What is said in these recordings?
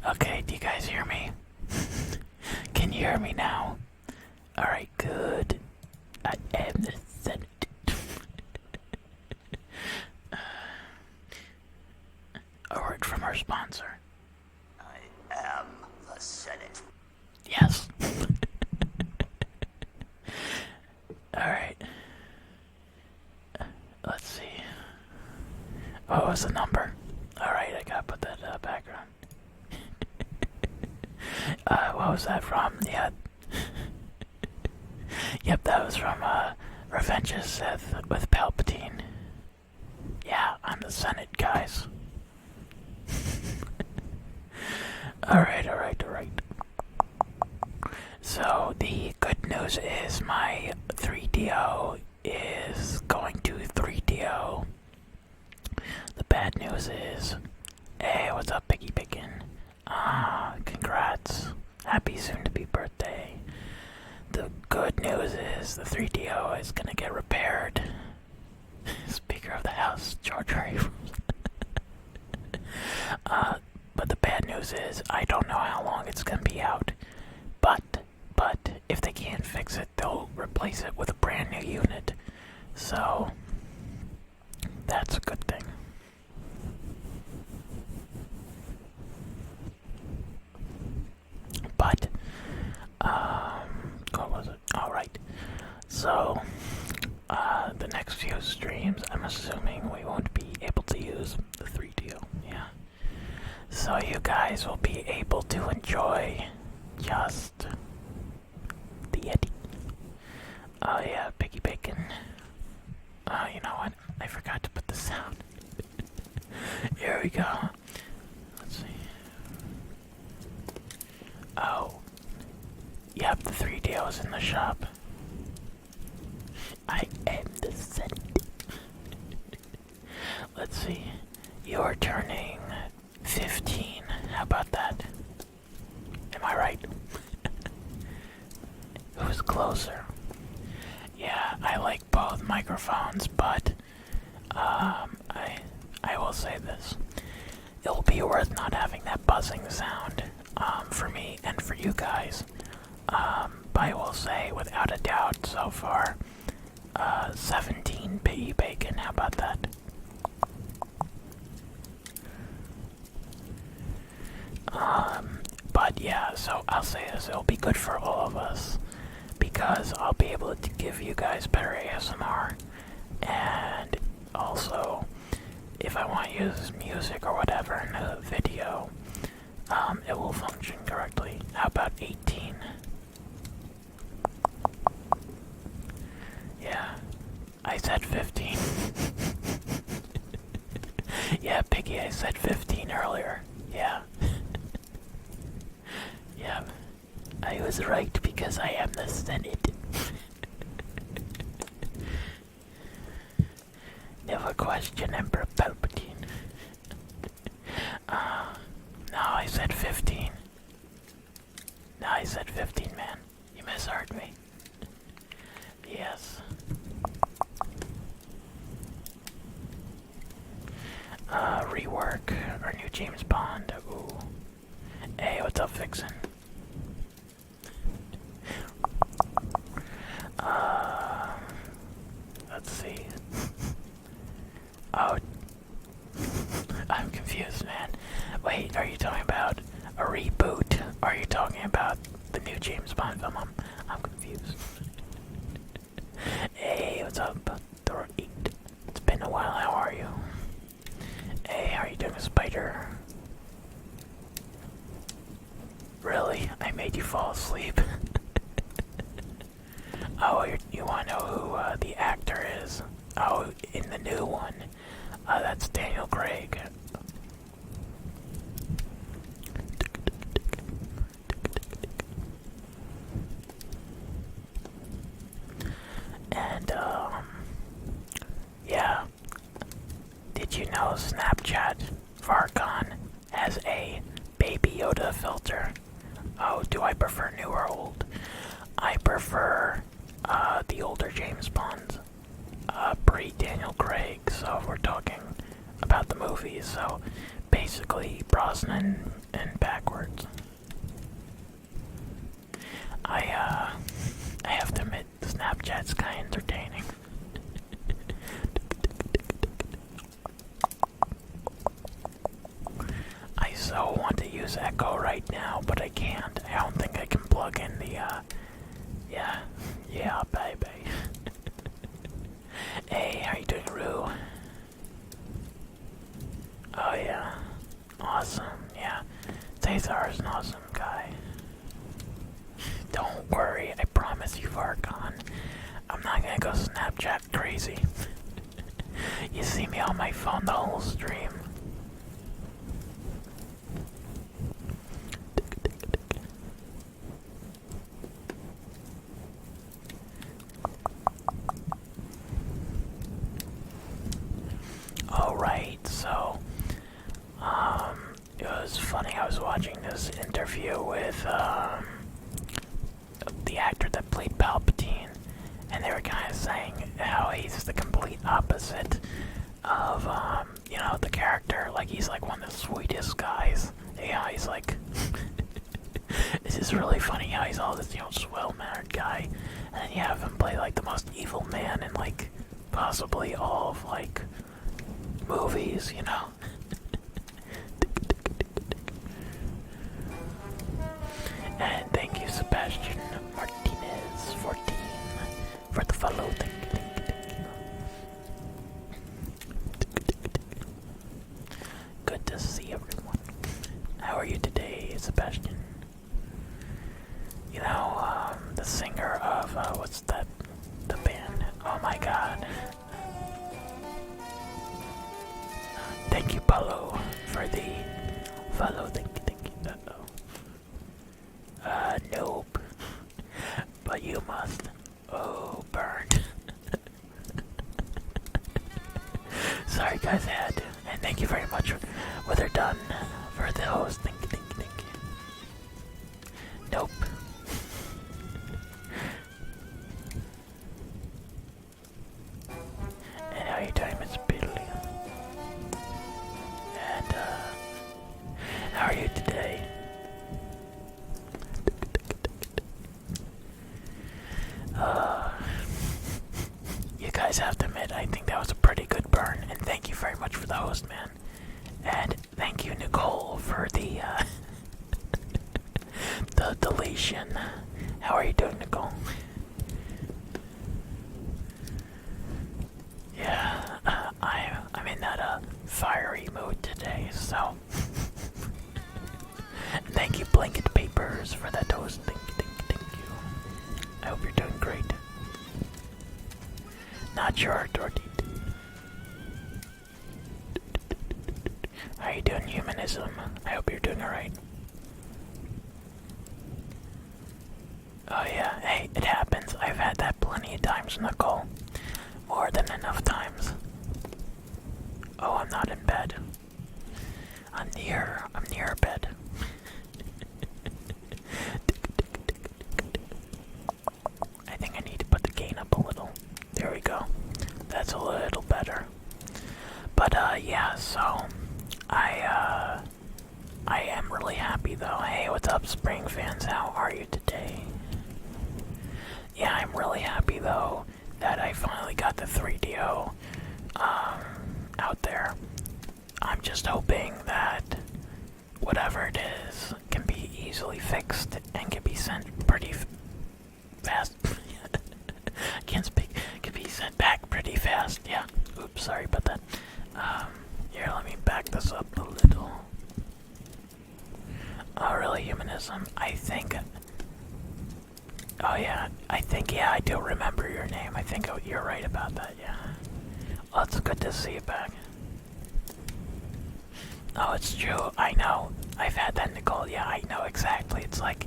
Okay, do you guys hear me? Can you hear me now? Alright, good. I am the Senate. A word from our sponsor. I am the Senate. Yes. Alright. Let's see. What was the number? Alright, I gotta put that background. What was that from? Yeah. Yep, that was from Revenge of Sith with Palpatine. Yeah, I'm the Senate, guys. Alright. So, the good news is my 3DO is going to 3DO. The bad news is, hey, what's up, Piggy Bacon? Congrats. Happy soon-to-be birthday. The good news is the 3DO is gonna get repaired. Speaker of the House, George Harry. But the bad news is I don't know how long it's gonna be out. But if they can't fix it, they'll replace it with a brand new unit. So that's a good thing. But what was it? All right. So the next few streams, I'm assuming we won't be able to use the 3DO. Yeah. So you guys will be able to enjoy just the Yeti. Oh yeah, Piggy Bacon. You know what? I forgot to put the sound. Here we go. Let's see. Oh. Yep, the 3DO is in the shop. I am the Senate. Let's see. You're turning 15. How about that? Am I right? Who's closer? Yeah, I like both microphones, but I will say this. It'll be worth not having that buzzing sound for me and for you guys. But I will say, without a doubt, so far, 17 Piggy Bacon. How about that? But yeah, so I'll say this, it'll be good for all of us, because I'll be able to give you guys better ASMR, and also, if I want to use music or whatever in a video, it will function correctly. How about 18? Yeah, I said 15. Yeah, Piggy, I said 15 earlier. Yeah. Yeah, I was right because I am the Senate. Never question Emperor Palpatine. No, I said 15. No, I said 15, man. You misheard me. Yes. Rework our new James Bond. Ooh. Hey, what's up, Vixen? Let's see. Oh, I'm confused, man. Wait, are you talking about a reboot? Are you talking about the new James Bond film? I'm confused. Hey, what's up, Thor 8? It's been a while, how are you? Hey, how are you doing, Spider? Really? I made you fall asleep? Oh, you want to know who the actor is? Oh, in the new one. That's Daniel Craig. And, yeah. Did you know Snapchat Farcon has a Baby Yoda filter? Oh, do I prefer new or old? I prefer the older James Bonds, pre-Daniel Craig, so if we're talking about the movies. So basically Brosnan and backwards. I have to admit, Snapchat's kind of entertaining. I so want to use Echo right now, but I can't. I don't think I can plug in the, yeah, baby. Hey, how you doing, Rue? Oh, yeah. Awesome, yeah. Cesar is an awesome guy. Don't worry, I promise you, Varcon. I'm not gonna go Snapchat crazy. You see me on my phone the whole stream. Alright, so it was funny. I was watching this interview with the actor that played Palpatine, and they were kind of saying how he's the complete opposite of the character. Like, he's like one of the sweetest guys. Yeah, he's like it's just really funny how he's all this, swell-mannered guy, and then you have him play like the most evil man in like possibly all of like movies, And thank you, Sebastian Martinez 14, for the follow. Thank you. Good to see everyone. How are you today, Sebastian? The singer of, what's that? The band. Oh my god. Thank you, Paulo, for the follow. Thank you. Nope. But you must. Oh, burned. Sorry, guys, I had to. And thank you very much when they're done for the host. Thank you. Nope. And how you doing, Miss Billy? And, how are you today? You guys have to admit, I think that was a pretty good burn, and thank you very much for the host, man. And thank you, Nicole, for the, the deletion. How are you doing, Nicole? Yeah, I'm in that, fiery mood today, so... Thank you, Blanket Papers, for that toast. Thank you. I hope you're doing great. Not sure, Dorothy. How you doing, Humanism? I hope you're doing alright. Oh yeah, hey, it happens. I've had that plenty of times, Nicole. More than enough times. Oh, I'm not in bed. I'm near bed. I think I need to put the gain up a little. There we go. That's a little better. But yeah, so I am really happy though. Hey, what's up, Spring fans? How are you today? Yeah, I'm really happy though that I finally got the 3DO out there. I'm just hoping that whatever it is can be easily fixed and can be sent pretty fast. I can't speak. Can be sent back pretty fast. Yeah. Oops, sorry about that. Here, let me back this up a little. Oh, really, Humanism? I think... Oh, yeah. Yeah, I do remember your name. I think you're right about that, yeah. Well, it's good to see you back. Oh, it's true. I know. I've had that, Nicole. Yeah, I know exactly. It's like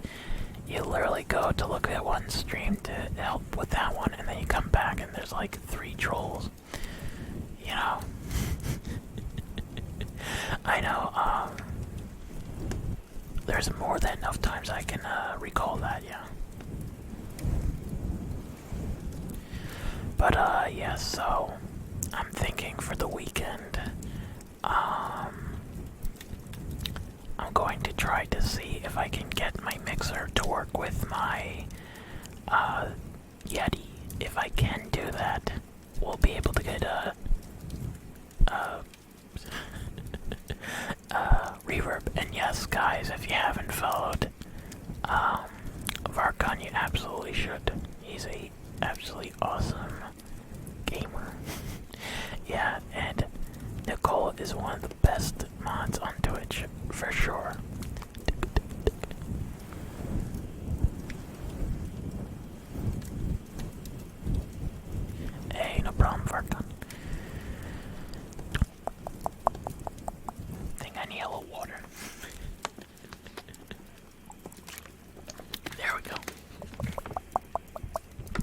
you literally go to look at one stream to help with that one, and then you come back and there's like 3 trolls. I know, there's more than enough times I can recall that, yeah. But yeah, so I'm thinking for the weekend, Yeti. If I can do that, we'll be able to get reverb. And yes, guys, if you haven't followed Varkon, you absolutely should. He's a absolutely awesome gamer. Yeah, and Nicole is one of the best mods on Twitch, for sure. Hey, no problem, Varkon. Think I need a little water. There we go.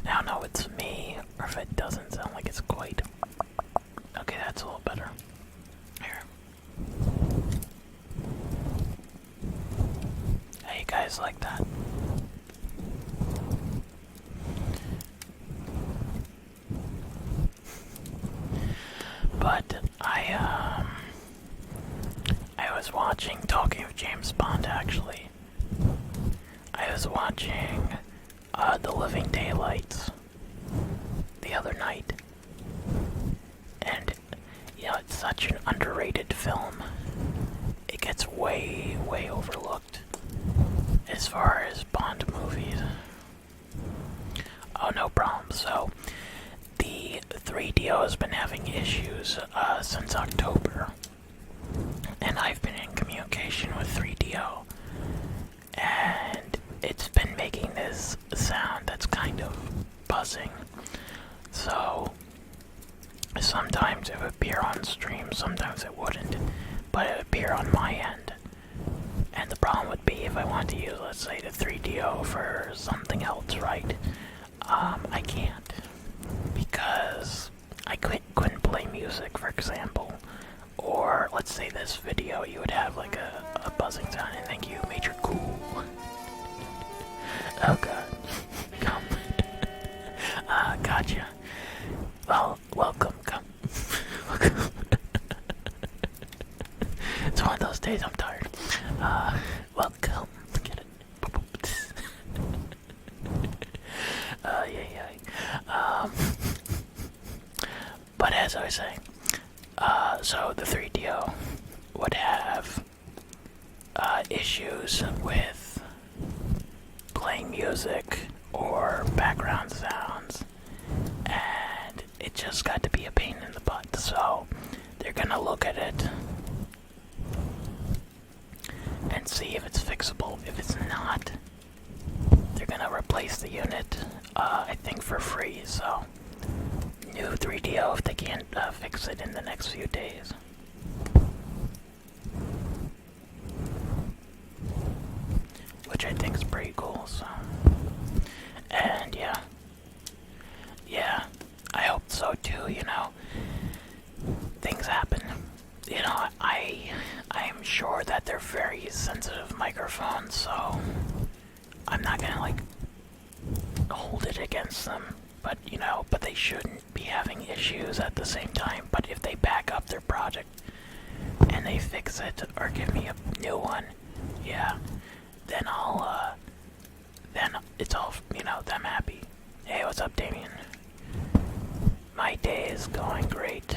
I don't know if it's me or if it doesn't sound like it's quite. Okay, that's a little better. Here. How you guys like that? But I was watching, talking of James Bond actually, I was watching The Living Daylights the other night, and it's such an underrated film. It gets way overlooked as far as Bond movies. Oh, no problem. So the 3DO has been having issues since October, and I've been in communication with 3DO, and it's been making this sound that's kind of buzzing. So sometimes it would appear on stream, sometimes it wouldn't, but it would appear on my end. And the problem would be if I want to use, let's say, the 3DO for something else, right? I can't, because I couldn't play music, for example. Or, let's say this video, you would have like a buzzing sound, and thank you, Major Cool. Oh god. Come. Gotcha. Well, welcome, come. Welcome. It's one of those days I'm tired. Welcome. Get it. But as I was saying, so the 3DO would have issues with playing music or background sounds, and it just got to be a pain in the butt. So they're gonna look at it and see if it's fixable. If it's not, they're gonna replace the unit, I think for free. So new 3DO if they can't fix it in the next few days. Which I think is pretty cool, so. And yeah, I hope so too, things happen. I'm sure that they're very sensitive microphones, so I'm not gonna hold it against them. But but they shouldn't be having issues at the same time. But if they back up their project and they fix it or give me a new one, yeah, then then it's all, them happy. Hey, what's up, Damien? My day is going great.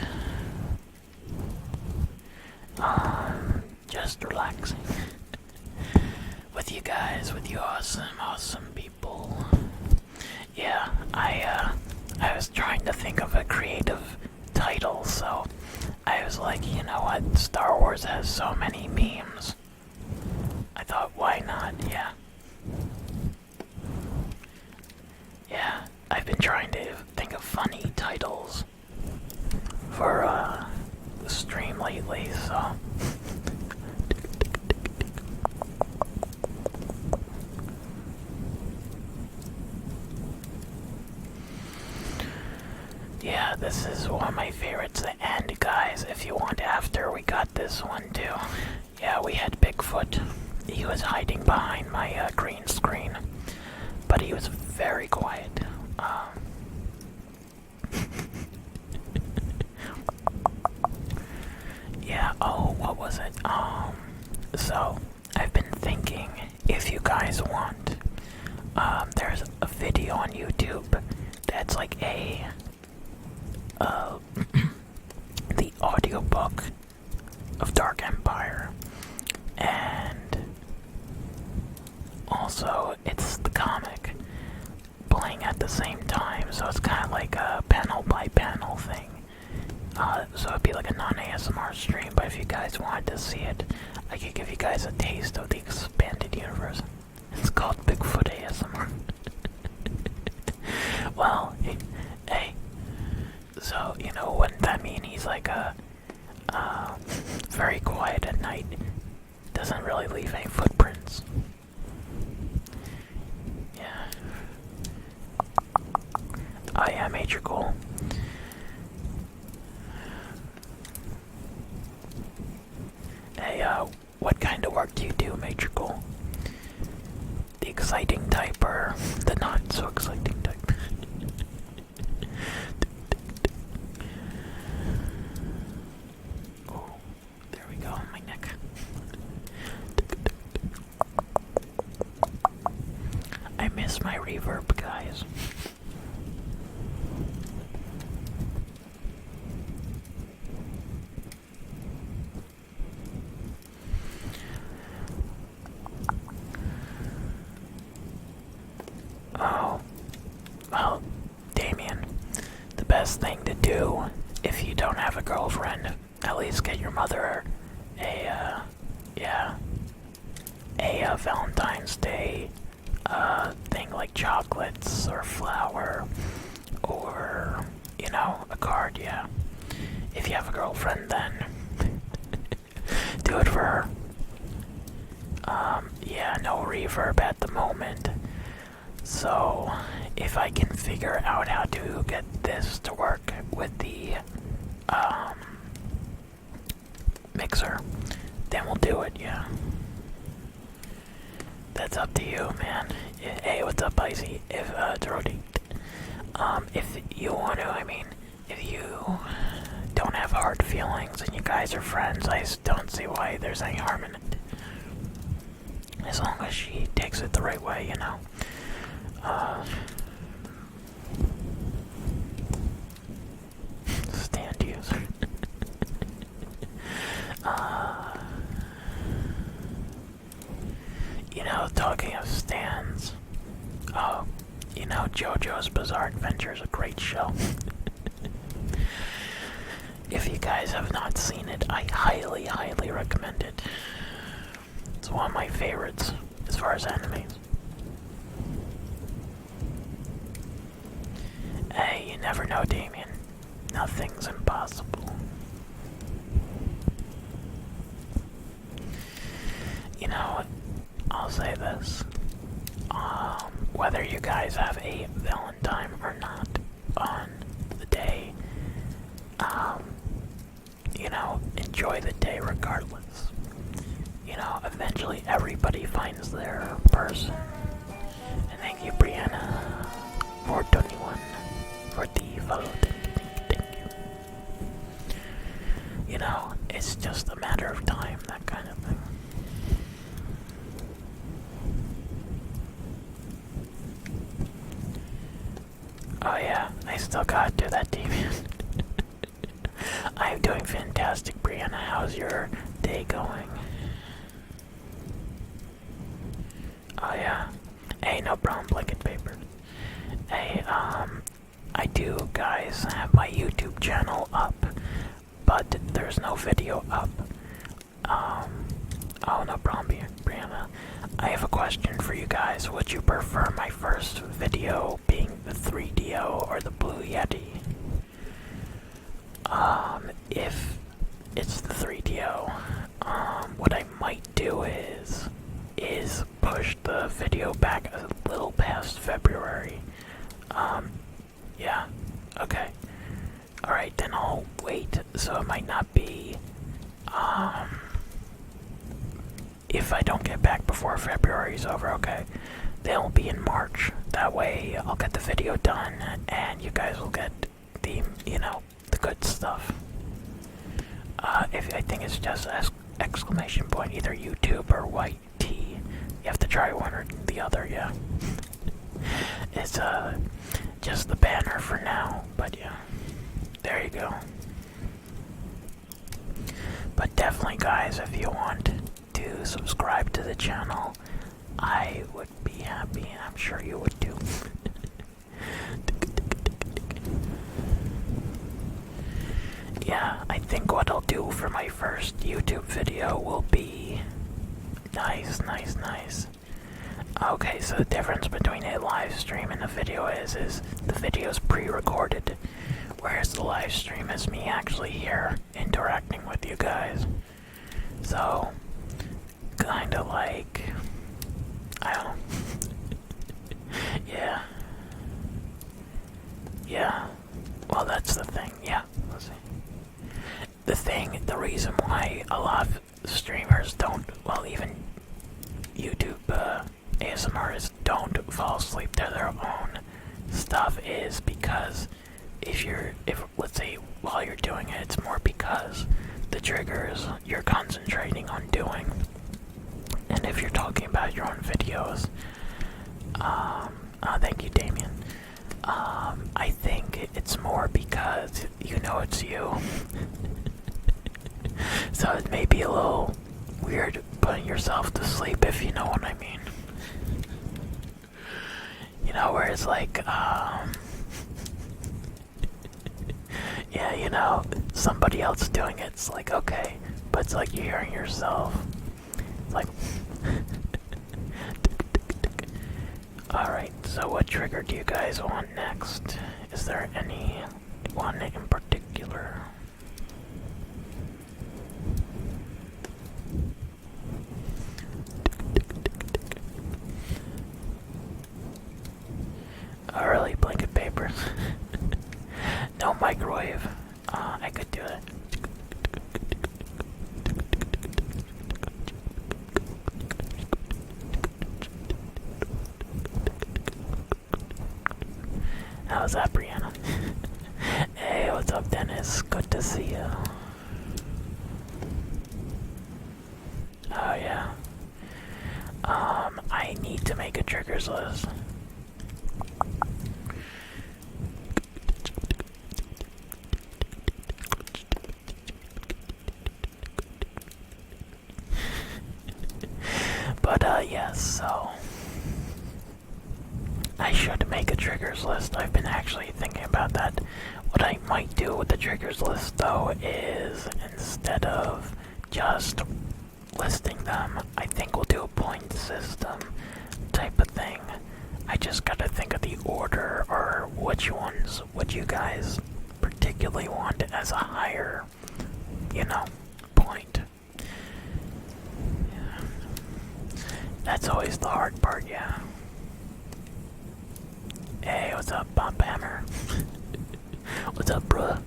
Just relaxing. With you guys, with you awesome people. Yeah, I was trying to think of a creative title, so I was like, you know what, Star Wars has so many memes. I thought, why not? Yeah, I've been trying to think of funny titles for the stream lately, so. Yeah, this is one of my favorites. And guys, if you want after, we got this one too. Yeah, we had Bigfoot. He was hiding behind my green screen, but he was very quiet. Yeah, oh, what was it? So, I've been thinking, if you guys want, there's a video on YouTube that's like the audiobook of Dark Empire, and also it's the comic playing at the same time, so it's kind of like a panel by panel thing. So it'd be like a non-ASMR stream, but if you guys wanted to see it, I could give you guys a taste of the expanded universe. It's called Bigfoot ASMR. Well, hey, so, you know, wouldn't that mean he's like very quiet at night, doesn't really leave any footprints? Yeah. Oh yeah, Major Goal. Hey, what kind of work do you do, Major Goal? The exciting type or the not so exciting type? Oh, there we go, my neck. I miss my reverb, guys. Oh, well, Damien, the best thing to do if you don't have a girlfriend, at least get your mother a Valentine's Day thing like chocolates or flour or, you know, a card, yeah. If you have a girlfriend, then do it for her. Yeah, no reverb at the moment. So, if I can figure out how to get this to work with the mixer, then we'll do it, yeah. That's up to you, man. Hey, what's up, Icy? If you want to, I mean, if you don't have hard feelings and you guys are friends, I don't see why there's any harm in it. As long as she takes it the right way, you know. Stand user. You know, talking of stands, you know, JoJo's Bizarre Adventure is a great show. If you guys have not seen it, I highly, highly recommend it. It's one of my favorites as far as animes. Hey, you never know, Damien. Nothing's impossible. You know, I'll say this. Whether you guys have a Valentine or not on the day, you know, enjoy the day regardless. You know, eventually everybody finds their person. And thank you, Brianna, for 21, for the follow. Thank you. You know, it's just a matter of time, that kind of thing. Oh yeah, I still gotta do that, Damien. I'm doing fantastic, Brianna. How's your day going? Oh yeah. Hey, no problem, blanket paper. Hey, I do, guys, have my YouTube channel up, but there's no video up. Oh, no problem, Brianna. I have a question for you guys. Would you prefer my first video being the 3DO or the Blue Yeti? If it's the 3DO, what I might do is push the video back a little past February. Yeah, okay. Alright, then I'll wait, so it might not be, if I don't get back before February's over, okay? They'll be in March. That way I'll get the video done, and you guys will get the, you know, the good stuff. If I think it's just exclamation point, either YouTube or white T. You have to try one or the other, yeah. It's just the banner for now, but yeah, there you go. But definitely, guys, if you want to subscribe to the channel, I would be happy. I'm sure you would too. Yeah, I think what I'll do for my first YouTube video will be... Nice. Okay, so the difference between a live stream and a video is the video is pre-recorded, whereas the live stream is me actually here interacting with you guys. So, kinda like... I don't know. Yeah. Well, that's the thing. Yeah, let's see. The reason why a lot of streamers don't, well, even YouTube ASMRs don't fall asleep to their own stuff is because if let's say while you're doing it, it's more because the triggers you're concentrating on doing. And if you're talking about your own videos, thank you, Damien. I think it's more because you know it's you. So it may be a little weird putting yourself to sleep, if you know what I mean. You know, where it's like, yeah, you know, somebody else doing it, it's like, okay, but it's like you're hearing yourself. It's like, alright, so what trigger do you guys want next? Is there any one in particular? Oh, really? Blanket papers? No microwave. I could do it. How's that, Brianna? Hey, what's up, Dennis? Good to see you. Oh, yeah. I need to make a triggers list. But, yes, so... I should make a triggers list. I've been actually thinking about that. What I might do with the triggers list, though, is instead of just listing them, I think we'll do a point system type of thing. I just gotta think of the order or which ones would you guys particularly want as a higher, you know, point. Yeah. That's always the hard part, yeah. Hey, what's up, Bump Hammer? What's up, bruh?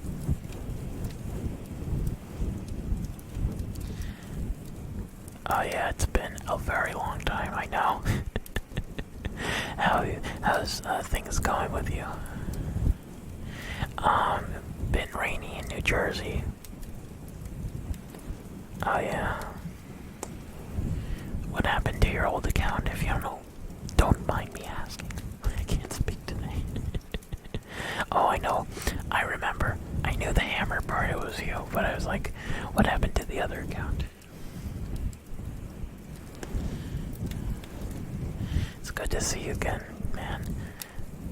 Oh yeah, it's been a very long time, I know. How's things going with you? Been rainy in New Jersey. Oh yeah. What happened to your old account, if you don't know? Don't mind me asking. I can't speak today. Oh, I know. I remember. I knew the hammer part, it was you, but I was like, what happened to the other account? It's good to see you again, man.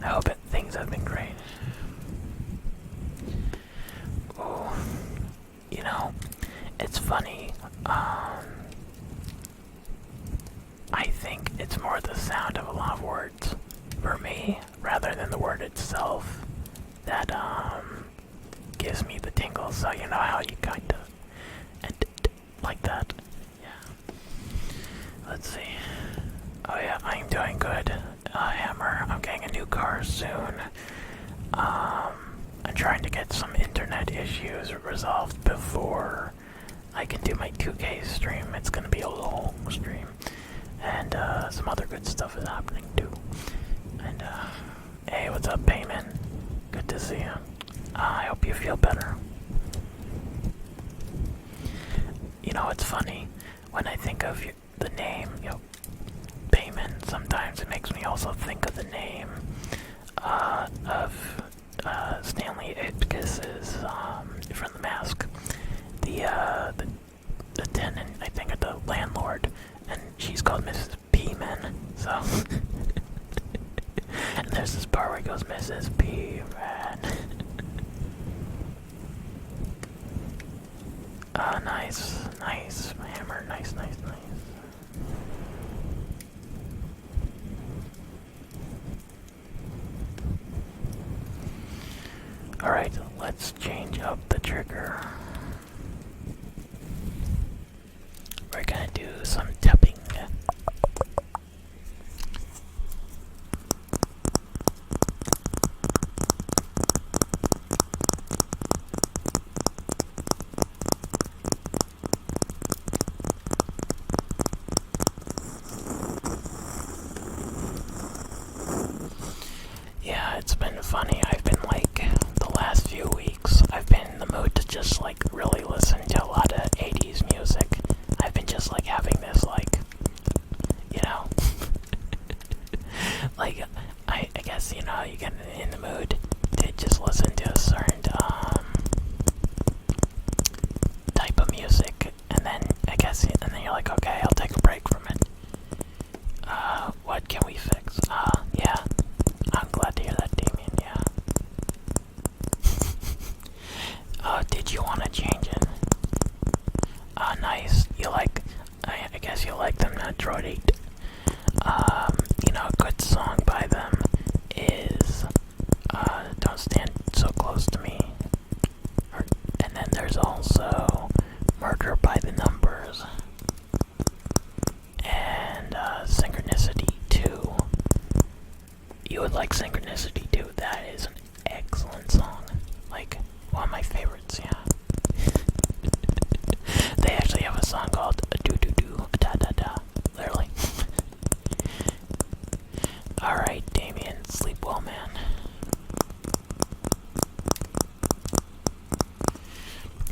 I hope things have been great. Oh, you know, it's funny. I think it's more the sound of a lot of words for me, rather than the word itself, that gives me the tingles. So you know how you kind of like that. Yeah. Let's see. Oh yeah, I'm doing good. Hammer, I'm getting a new car soon. I'm trying to get some internet issues resolved before I can do my 2K stream. It's gonna be a long stream. And some other good stuff is happening too. And hey, what's up, Payman? Good to see you. I hope you feel better. You know, it's funny when I think of the name, you know, Damon, sometimes it makes me also think of the name of Stanley Ipkiss's from The Mask. The tenant, I think, or the landlord, and she's called Mrs. P-Man, so... And there's this part where he goes, Mrs. P-Man. Nice, nice, hammer, nice, nice, nice. Alright, let's change up the trigger. We're gonna do some tapping. Yeah, it's been funny. I've been like, the last few weeks, I've been in the mood to just like really listen to a lot of 80s music. I've been just like having this like, you know, like, I guess, you know, you get in the mood to just listen to a certain type of music, and then I guess, and then you're like, okay, I'll take a break from it. What can we fix? Yeah. I'm glad to hear that, Damien, yeah. Did you want to change it? Nice. You like, I guess you like them, not Droid 8. You know, a good song by them is, Don't Stand So Close to Me. And then there's also Murder by the Numbers. And, Synchronicity 2. You would like Synchronicity too. That is an excellent song. Like, one of my favorites, yeah. They actually have a song called Do Do Do Da Da Da. Literally. Alright, Damien, sleep well, man.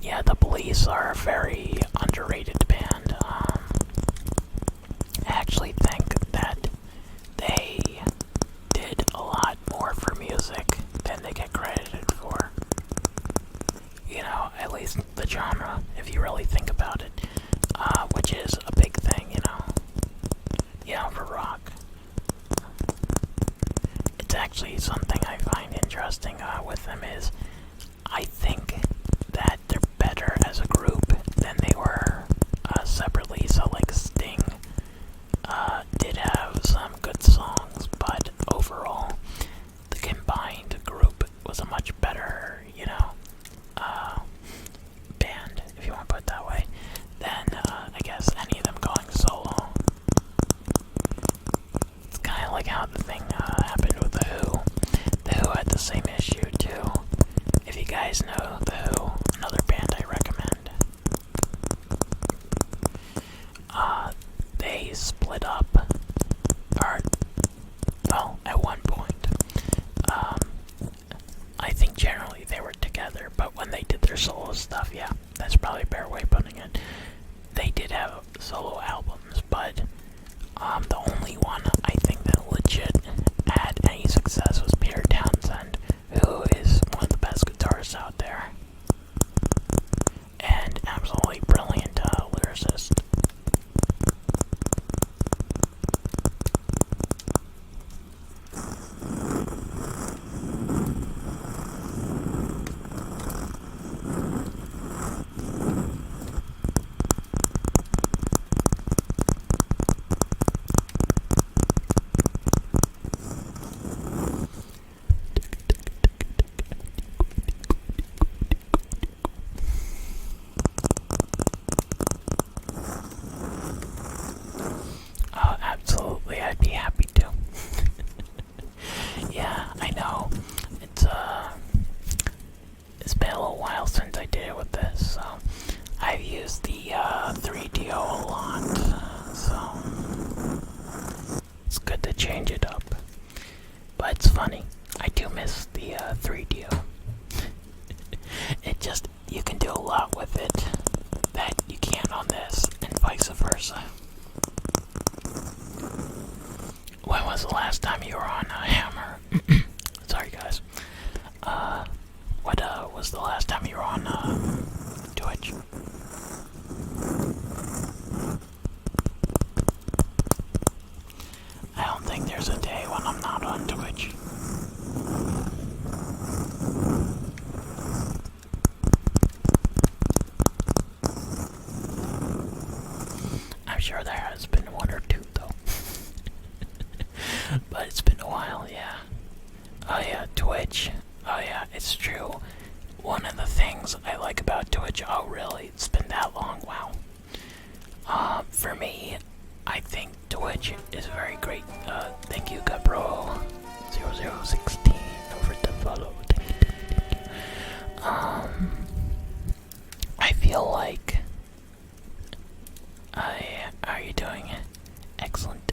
Yeah, the Police are a very underrated band. I actually think that they did a lot more for music than they get credited for. You know, at least the genre, if you really think about it, which is a big thing, you know. You know, for rock. It's actually something I find interesting with them is, I think that they're better as a group than they were separately. So like Sting did have some good songs, but overall the combined group was a much better, you know, band, if you want to put it that way, than I guess any of them going solo. It's kind of like how the thing happened with The Who. The Who had the same issue too. If you guys know The Who, another band I recommend, they split up, or, well, at one point. I think generally they were together, but when they did their solo stuff, yeah, that's probably a better way of putting it. They did have solo albums, but the only one I think that legit had any success was Peter Townsend, who is one of the best guitarists out there, and absolutely brilliant lyricist. Absolutely, I'd be happy to. Yeah, I know. It's been a little while since I did it with this, so I've used the 3DO a lot, so it's good to change it up. But it's funny, I do miss the 3DO. It just, you can do a lot with it that you can't on this, and vice versa. I'm sure there has been one or two though. But it's been a while, yeah. Oh yeah, Twitch. Oh yeah, it's true. One of the things I like about Twitch, oh really, it's been that long, wow. For me, I think Twitch is very great. Thank you, Gabro0016 over the follow. I feel like are you doing it? Excellent.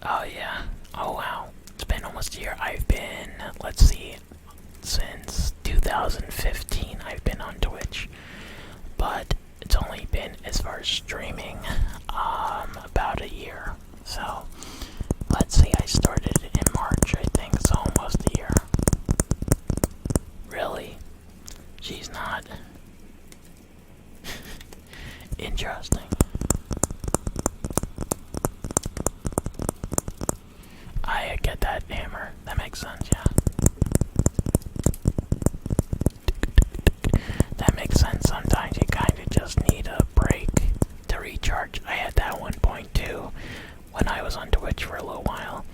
Oh yeah. Oh wow. It's been almost a year. I've been, let's see, since 2015 I've been on Twitch. But it's only been, as far as streaming, about a year. So, let's see, I started in March, I think, so almost a year. Really? She's not. Interesting. I get that, Hammer. That makes sense, yeah. That makes sense. Sometimes you kind of just need a break to recharge. I had that one point too when I was on Twitch for a little while.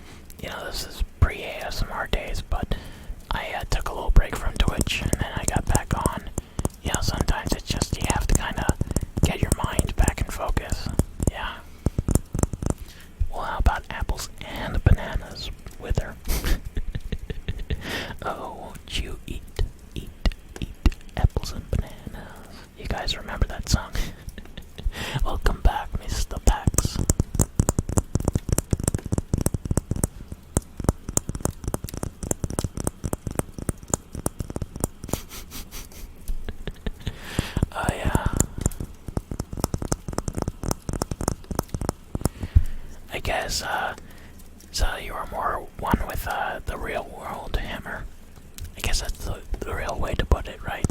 You know, this is pre-ASMR days, but I took a little break from Twitch and then I got back on. You know, sometimes it's just you have to kind of get your mind back in focus. Yeah. Well, how about apples and bananas with her? Oh, won't you eat apples and bananas? You guys remember that song? Welcome back, Mr. Pax. Oh yeah. I guess, so you were more one with, the real world, Hammer. I guess that's the real way to put it, right?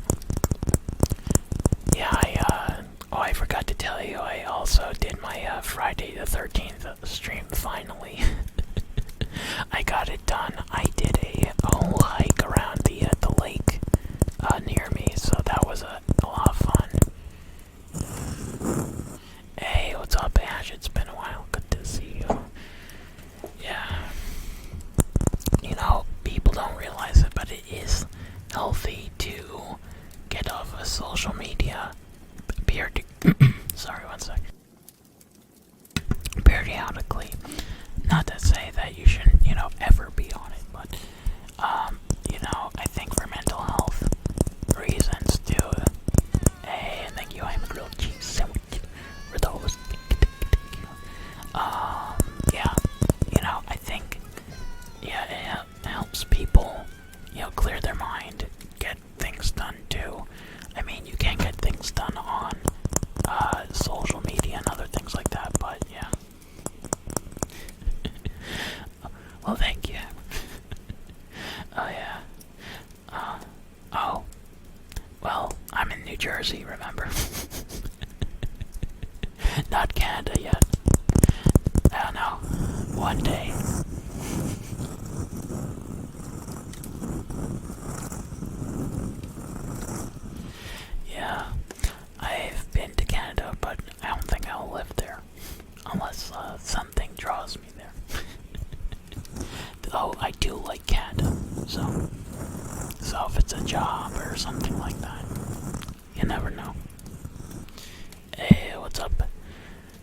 Yeah, I forgot to tell you, I also did my, Friday the 13th stream, finally. I got it done. I did a whole hike around the lake, near me, so that was a lot of fun. Hey, what's up, Ash? It's been a while. Good to see you. Yeah. You know, people don't realize it, but it is healthy to get off of social media. Sorry, one sec. Periodically. Not to say that you shouldn't, you know, ever be on it, but, you know, I think for mental health reasons too. Hey, thank you. I'm a grilled cheese sandwich for those. Yeah, you know, I think, yeah, it helps people, you know, clear their mind, get things done too. I mean, you can't get things done on, social media and other things like that, but yeah. Well, thank you. Oh, yeah. Oh. Well, I'm in New Jersey, remember? Not Canada yet. I don't know. One day. Yeah. I've been to Canada, but I don't think I'll live there. Unless, something draws me there. Though I do like Canada, so if it's a job or something like that, you never know. Hey, what's up,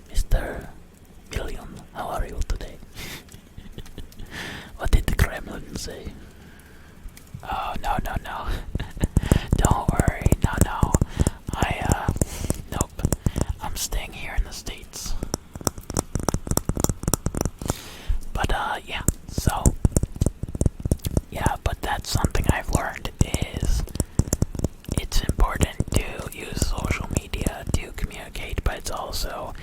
Mr. Million? How are you today? What did the Kremlin say? Oh, no. Don't worry, no. Nope. I'm staying here in the States. But, yeah, so, yeah, but that's something I've learned is it's important to use social media to communicate, but it's also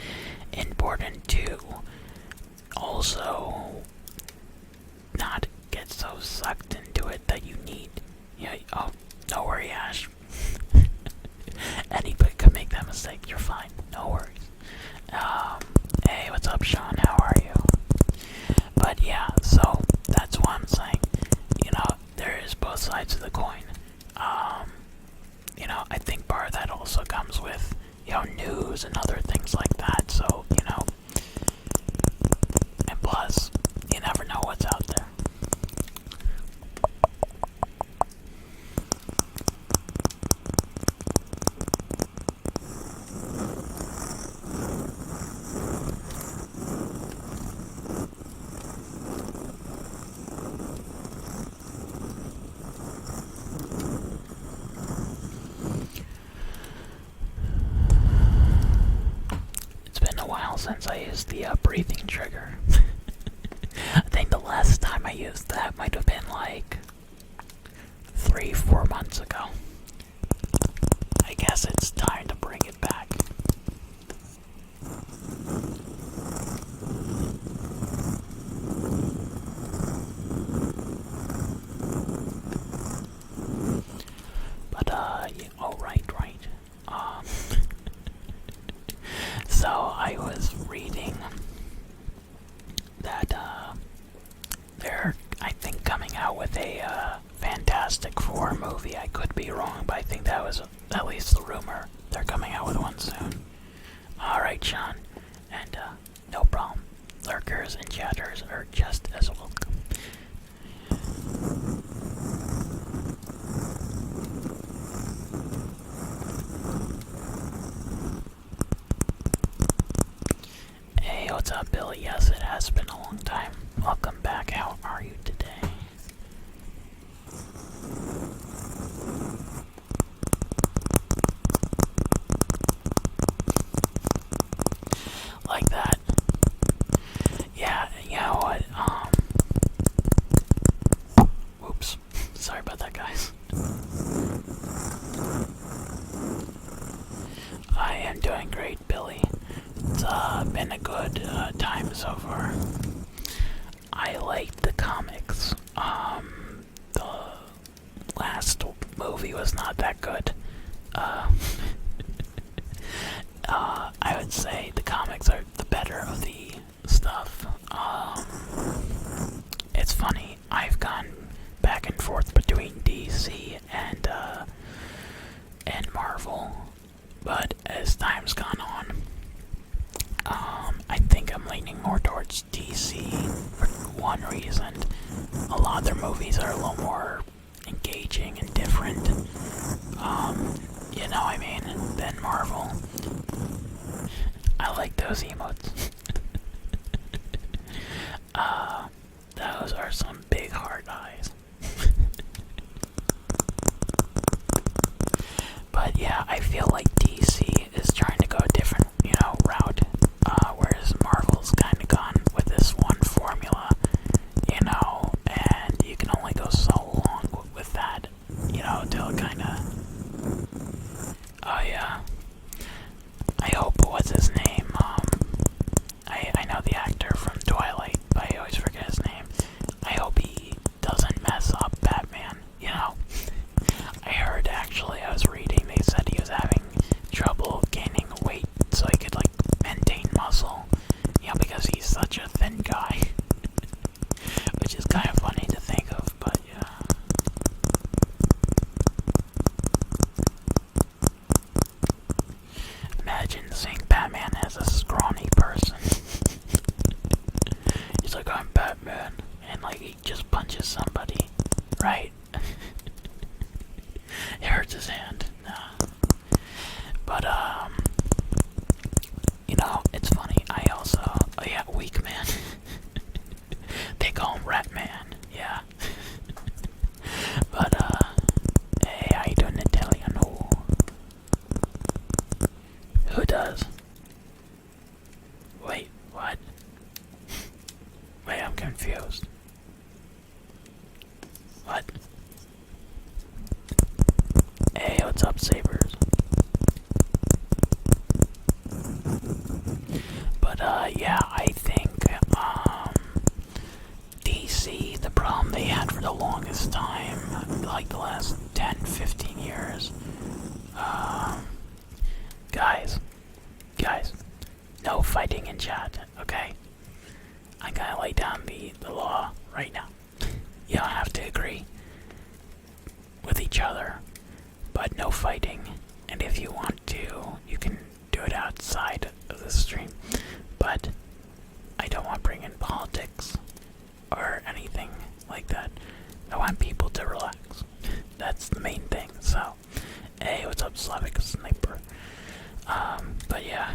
important to also not get so sucked into it that you need, you know, oh, don't worry, Ash. Anybody could make that mistake, you're fine, no worries. Hey, what's up, Sean, how are you? But yeah, so that's what I'm saying. You know, there is both sides of the coin. You know, I think part of that also comes with, you know, news and other things like that. So, since I used the breathing trigger. I think the last time I used that might have been like 3-4 months ago. I guess it's time to bring it back. But yeah, oh right. So I was reading that they're, I think, coming out with a Fantastic Four movie. I could be wrong, but I think that was at least the rumor. They're coming out with one soon. Alright, Sean. And no problem. Lurkers and chatters are just as welcome. Hey, what's up, Billy? Yes, it has been a long time. Welcome back. How are you today? Like that. Yeah, you know what? Whoops. Sorry about that, guys. I am doing great, Billy. It's been a good time so far. I liked the comics. The last movie was not that good. I would say the comics are the better of the stuff. It's funny. I've gone back and forth between DC and Marvel, but as time's gone on, I think I'm leaning more towards DC for one reason. A lot of their movies are a little more engaging and different, you know what I mean, than Marvel. I like those emotes. Those are some big hard eyes. But yeah, I feel like DC is trying to go a different, route, whereas Marvel's kind of gone with this one formula, and you can only go so long with that, till it kind of, oh yeah, I hope, what's his name, I know the actor from Twilight, but I always forget his name. I hope he doesn't mess up Batman, I heard, actually, I was reading, they said he was having trouble gaining weight so he could, maintain muscle, because he's such a thin guy. Which is kind of funny to think of, but yeah. Imagine seeing Batman as a scrawny person. He's like, I'm Batman, and he just punches somebody, right? It hurts his hand. Nah. But it's funny. I also, oh yeah, Weak Man. They call him Rat Man. Yeah. But hey, how you doing, Italiano? Who does? Wait, what? Wait, I'm confused. What? Hey, what's up, Sabers? But yeah, I think DC, the problem they had for the longest time, the last 10-15 years, guys, no fighting in chat, okay? I'm gonna lay down the law right now. You don't have to agree with each other, but no fighting. And if you want to, you can do it outside of the stream. But I don't want to bring in politics or anything like that. I want people to relax. That's the main thing. So, hey, what's up, Slavic Sniper? But yeah,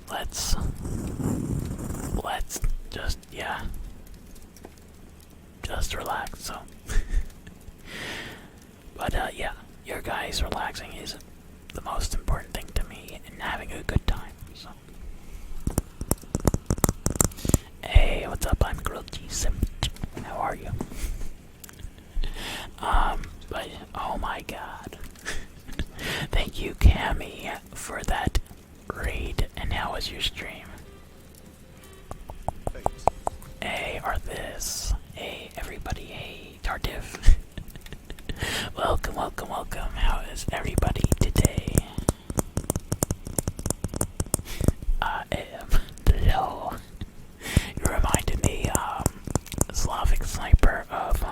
let's just relax. So, but yeah, your guys relaxing is the most important thing to me and having a good time. So. How are you? But oh my god. Thank you, Cammy, for that raid. And how was your stream? Hey, Arthas. Hey, everybody. Hey, Tardiv. Welcome, welcome, welcome. How is everybody today? I am low. You reminded me, Slavic Sniper of,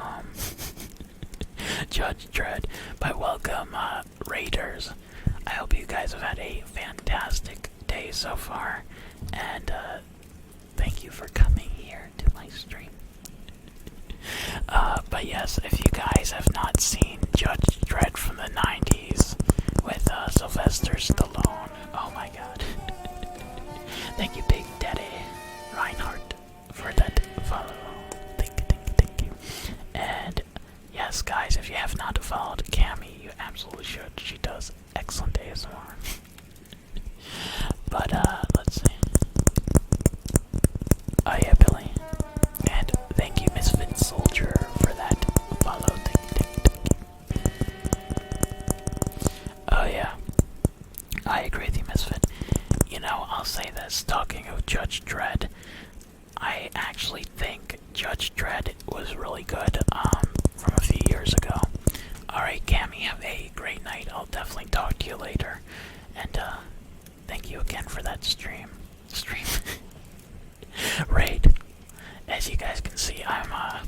Judge Dredd. But welcome, Raiders. I hope you guys have had a fantastic day so far. And, thank you for coming here to my stream. But yes, if you guys have not seen Judge Dredd from the 90s with, Sylvester Stallone, oh my god. Thank you, Big Daddy Reinhardt, for that follow. Thank you. And yes, guys, if you have not followed Cammy, you absolutely should. She does excellent ASMR. But, let's see. Oh yeah, Billy. And thank you, Misfit Soldier, for that follow. Thank you. Oh yeah. I agree with you, Misfit. You know, I'll say this, talking of Judge Dredd, I actually think Judge Dredd was really good, from a few years ago. Alright, Cammy, have a great night. I'll definitely talk to you later. And, thank you again for that stream. Raid. As you guys can see, I'm, a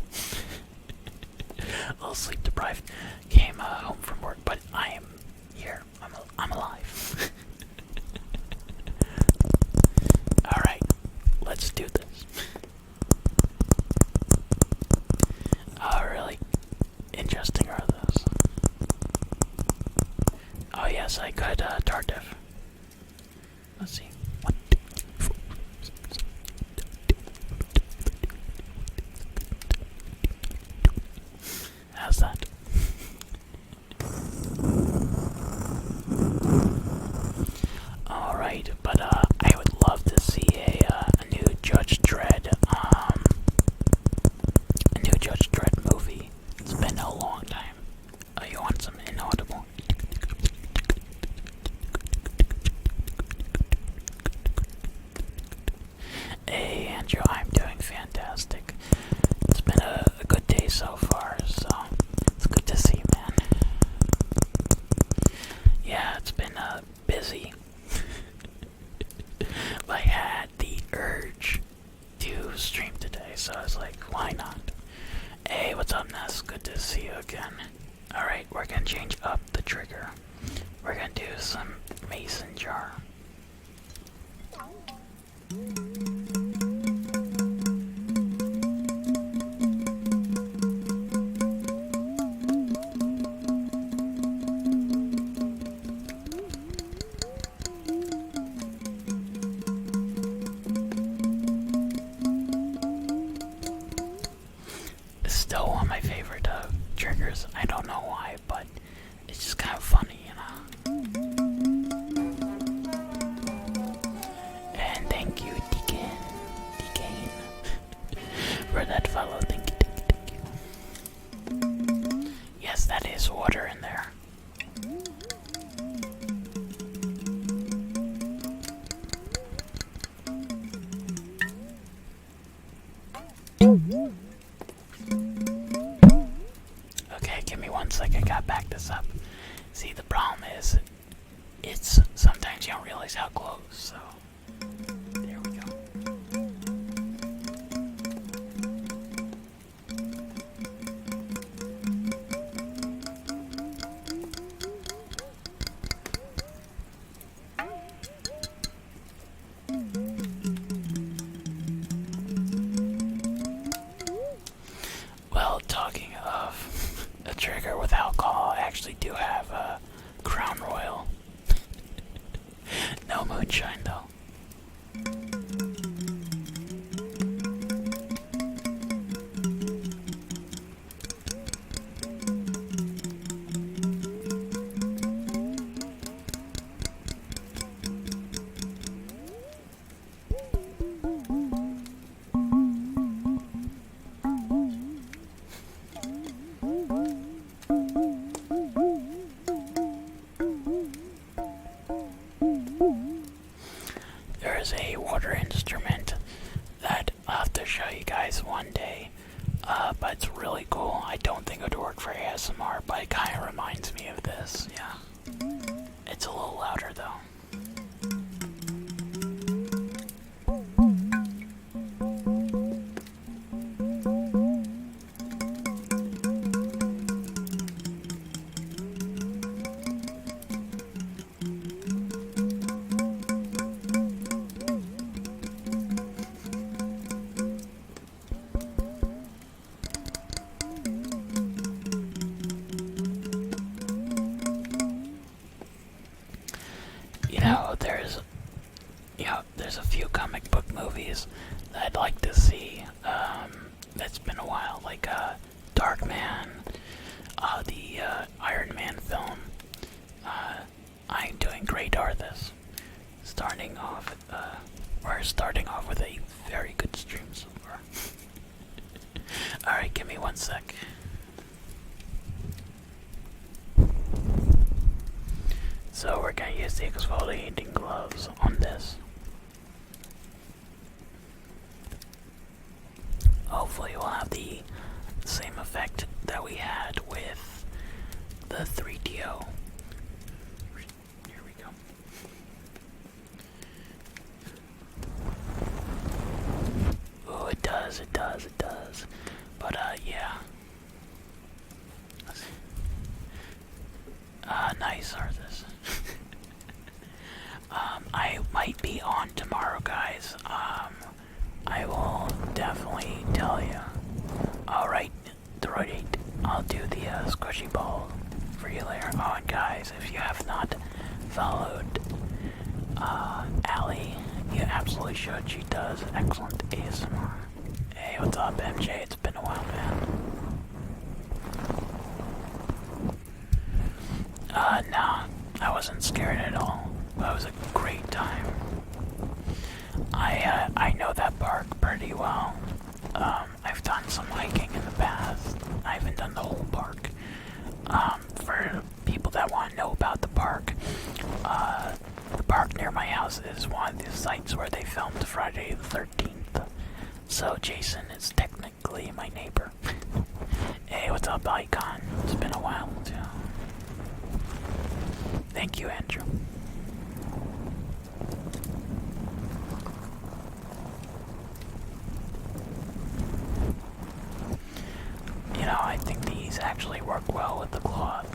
little sleep deprived. Came, home from work, but I am here. I'm alive. Alright, let's do this. How really interesting are those? Oh yes, I could, Tardiv. Let's see. 1, 2, 3, 4. How's that? Alright, but I would love to see a new Judge Dredd, a new Judge Dredd movie. It's been a long time. You want some inaudible? Hey Andrew, I'm doing fantastic. It's been a good day so far, so it's good to see, man. Yeah, it's been busy. I had the urge to stream today, so I was like, why not? Hey, what's up, Ness? Good to see you again. Alright, we're gonna change up the trigger. We're gonna do some mason jar. Still one of my favorite triggers. I don't know why, but it's just kind of funny, you know. And thank you, Deacon, for that follow. Thank you. Yes, that is water in there. Okay, give me 1 second, gotta back this up. See, the problem is, it's sometimes you don't realize how close, so there we go. Well, talking of a trigger with alcohol, I actually do have a Crown Royal. No moonshine, though. There is a water instrument that I'll have to show you guys one day. But it's really cool. I don't think it would work for ASMR, but it kind of reminds me of this. Yeah. It's a little louder though. There's a few comic book movies that I'd like to see. That's been a while, like Dark Man, the Iron Man film. I'm doing great, Arthas. We're starting off with a very good stream so far. Alright, give me 1 sec. So we're gonna use the exfoliating gloves on this. Hopefully we'll have the same effect that we had with the 3DO. Here we go. Oh, it does. But yeah. Nice, Arthas. I might be on tomorrow, guys. I will definitely tell you. Alright, Droid 8, I'll do the squishy ball for you later. Oh, and guys, if you have not followed Allie, you absolutely should. She does excellent ASMR. Hey, what's up, MJ? It's been a while, man. Nah, I wasn't scared at all. It was a great time. I know that park pretty well. I've done some hiking in the past. I haven't done the whole park. For people that want to know about the park near my house is one of the sites where they filmed Friday the 13th. So Jason is technically my neighbor. Hey, what's up, Icon? It's been a while, too. Thank you, Andrew. I think these actually work well with the cloth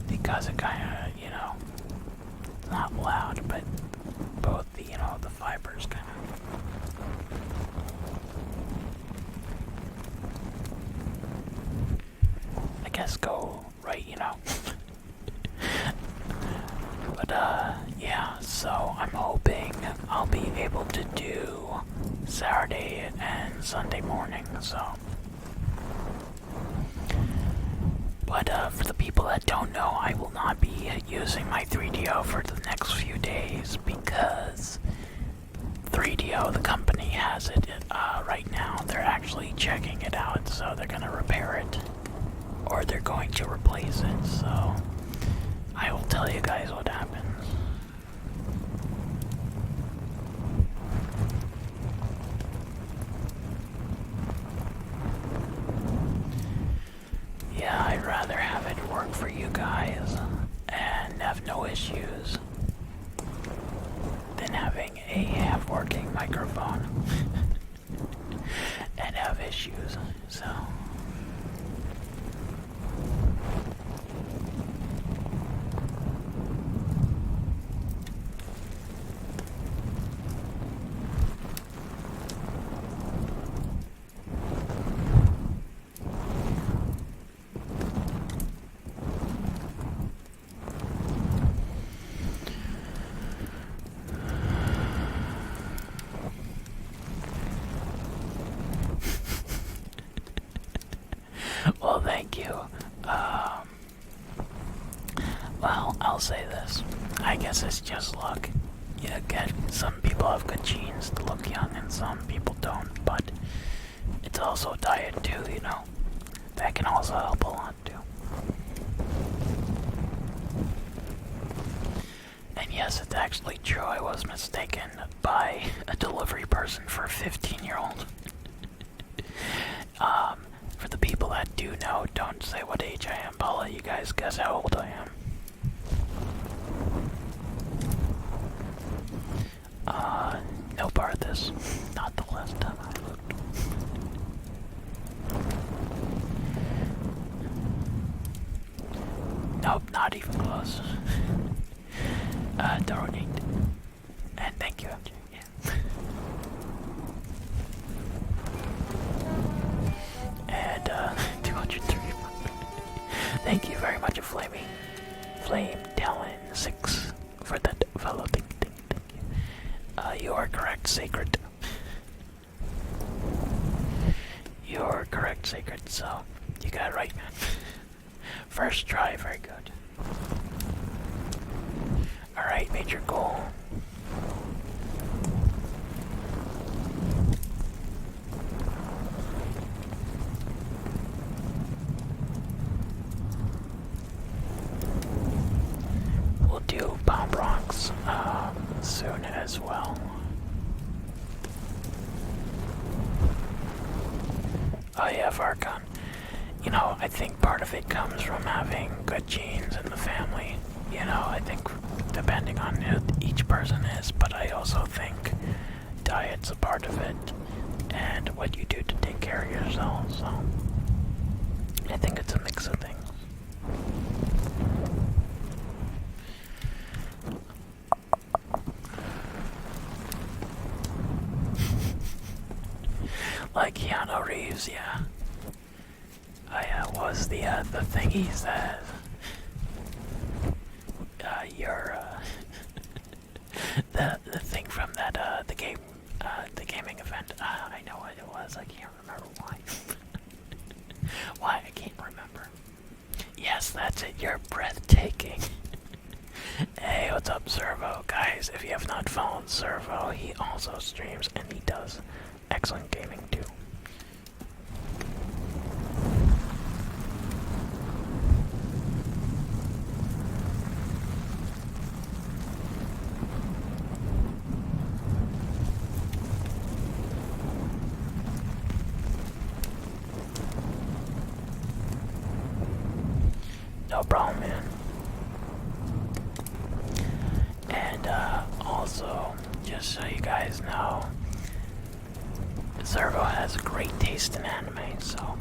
because it kind of, not loud, but both the, the fibers kind of, I guess, go right, But, yeah, so I'm hoping I'll be able to do Saturday and Sunday morning, so. But for the people that don't know, I will not be using my 3DO for the next few days because 3DO, the company, has it right now. They're actually checking it out, so they're going to repair it or they're going to replace it. So I will tell you guys what happens. Yeah, I'd rather have it work for you guys and have no issues than having a half-working microphone and have issues, so. Well, thank you. Well, I'll say this. I guess it's just luck. Some people have good genes to look young and some people don't, but it's also diet too, That can also help a lot too. And yes, it's actually true. I was mistaken by a delivery person for a 15-year-old. For the people that do know, don't say what age I am, but I'll let you guys guess how old I am. No Barthas. Not the last time I looked. Nope, not even close. Donate. And thank you, MJ. Yeah. And, 203. Thank you very much, Flame Talon 6 for that follow. Thank you. You are correct, Sacred. You're correct, Sacred, so you got it right, man. First try, very good. Alright, major goal. We'll do bomb rocks soon as well. Oh yeah, Varcon. You know, I think part of it comes from having good genes in the family. You know, I think depending on who each person is, but I also think diet's a part of it and what you do to take care of yourself, so I think it's a mix of things. Like Keanu Reeves, yeah. Was the thing he said. The thing from that the gaming event. I know what it was. I can't remember why. Why I can't remember. Yes, that's it. You're breathtaking. Hey, what's up, Servo? Guys, if you have not followed Servo, he also streams and he does excellent gaming too. No problem, man. And also, just so you guys know, Servo has great taste in anime, so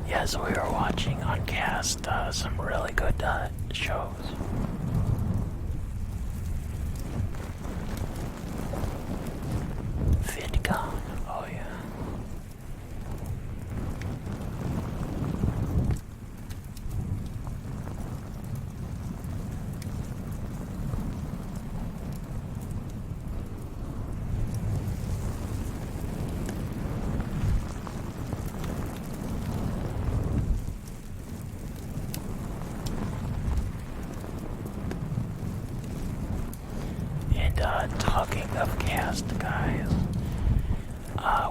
yes, we were watching on cast some really good shows. VidCon, oh yeah. Talking of cast, guys,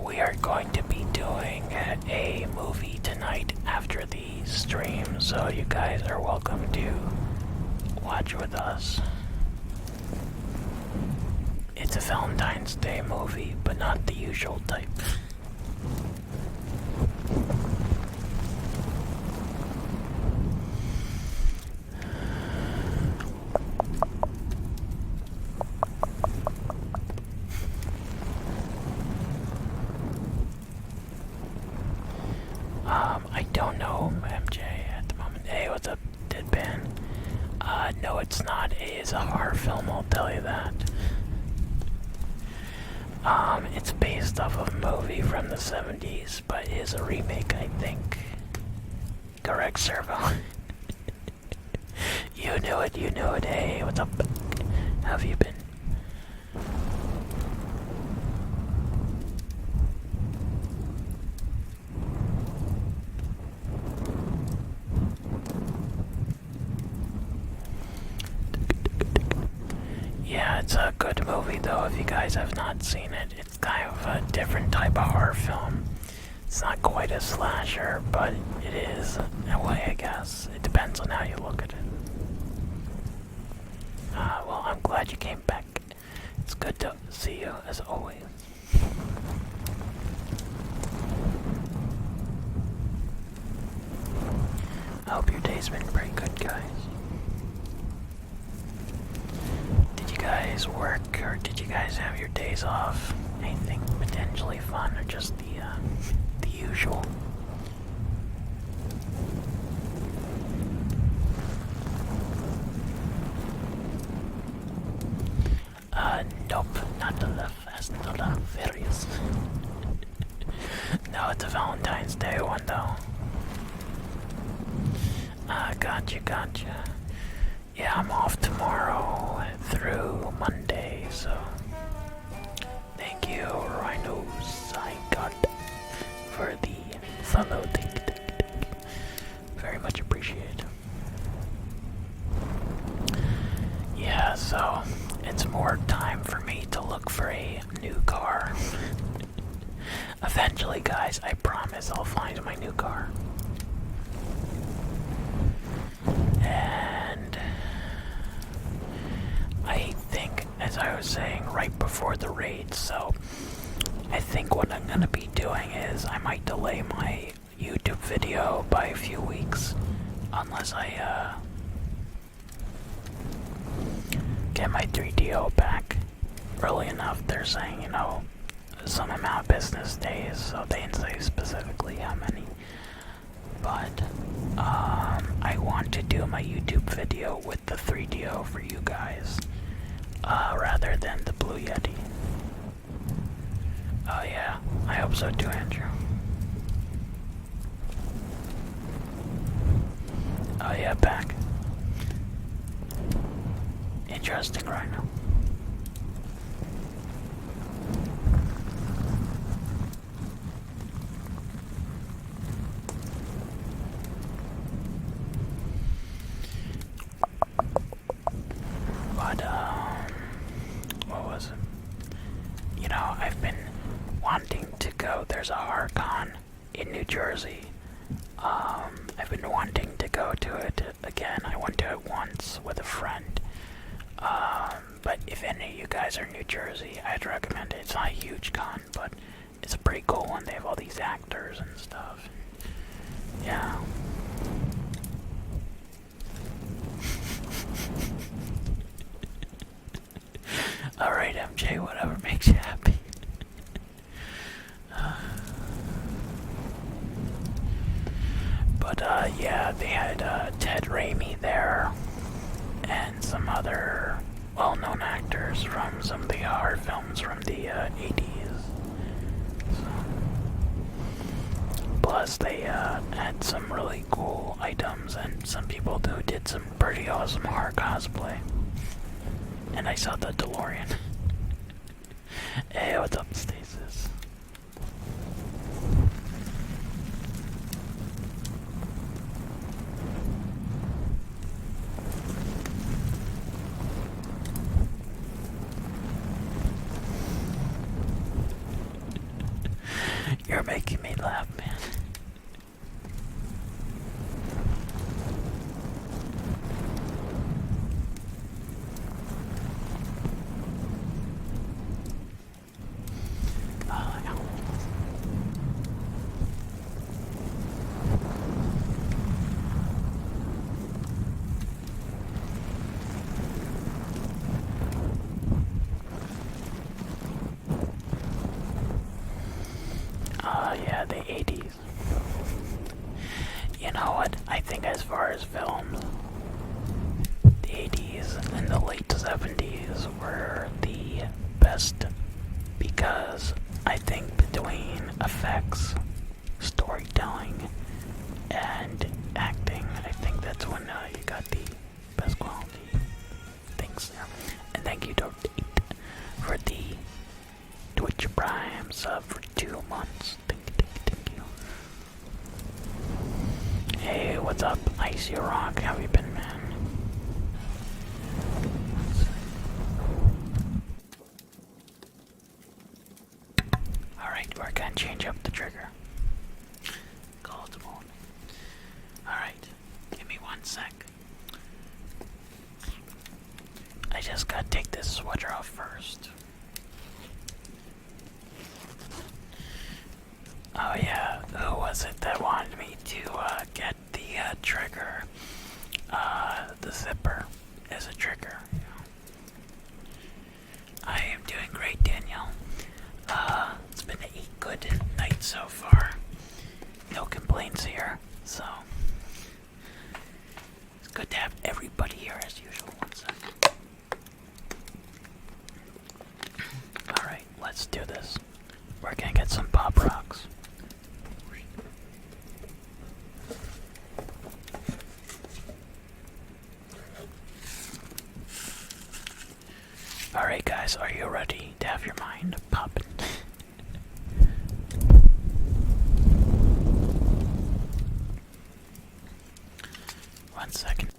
we are going to be doing a movie tonight after the stream, so you guys are welcome to watch with us. It's a Valentine's Day movie, but not the usual type. I don't know MJ at the moment. Hey, what's up, Deadpan? No, it's not. It is a horror film, I'll tell you that. It's based off of a movie from the 70s, but it is a remake, I think. Correct, Servo. You knew it. Hey, what's up? How have you been? Yeah, it's a good movie though, if you guys have not seen it. It's kind of a different type of horror film. It's not quite a slasher, but it is in a way, I guess. It depends on how you look at it. Well, I'm glad you came back. It's good to see you, as always. I hope your day's been pretty good, guys. Did you guys work, or did you guys have your days off? Anything potentially fun, or just the usual? Nope, not the Fast and the Furious. No, it's a Valentine's Day one though. Gotcha. Yeah, I'm off tomorrow through Monday, so thank you, Rhinos. I got for the follow. Thank you. Very much appreciated. Yeah, so it's more time for me to look for a new car. Eventually, guys, I promise I'll find my new car. And I think, as I was saying right before the raid, so I think what I'm gonna be doing is I might delay my YouTube video by a few weeks, unless I get my 3DO back early enough. They're saying, you know, some amount of business days, so they didn't say specifically how many. But I want to do my YouTube video with the 3DO for you guys, rather than the Blue Yeti. Oh yeah, I hope so too, Andrew. Oh yeah, back. Interesting, Rhino. But, what was it? You know, I've been wanting to go. There's a HorrorCon in New Jersey. I've been wanting to go to it again. I went to it once with a friend. But if any of you guys are in New Jersey, I'd recommend it. It's not a huge con, but it's a pretty cool one. They have all these actors and stuff. Yeah. Alright, MJ, whatever makes you happy. But, yeah, they had Ted Raimi there, and some other well-known actors from some of the horror films from the 80s. So, plus, they had some really cool items, and some people who did some pretty awesome horror cosplay. And I saw the DeLorean. Hey, what's up, Stasis? You're making me laugh, man. Yeah, the 80s. You know what? I think as far as films, the 80s and the late 70s were the best, because I think between effects, storytelling, and acting, I think that's when you got the best quality things there. And thank you, Date, for the Twitch Prime sub for 2 months. Thank you. Hey, what's up, Icy Rock? How you been, man? Alright, we're gonna change up the trigger. Call the moon. Alright, give me 1 sec. take this sweater off first. Oh yeah, who was it that wanted me to get the trigger, the zipper as a trigger? I am doing great, Danielle. It's been a good night so far. No complaints here, so it's good to have everybody here as usual. 1 second. Alright, let's do this. We're gonna get some pop rocks. Alright guys, are you ready to have your mind popping? One second.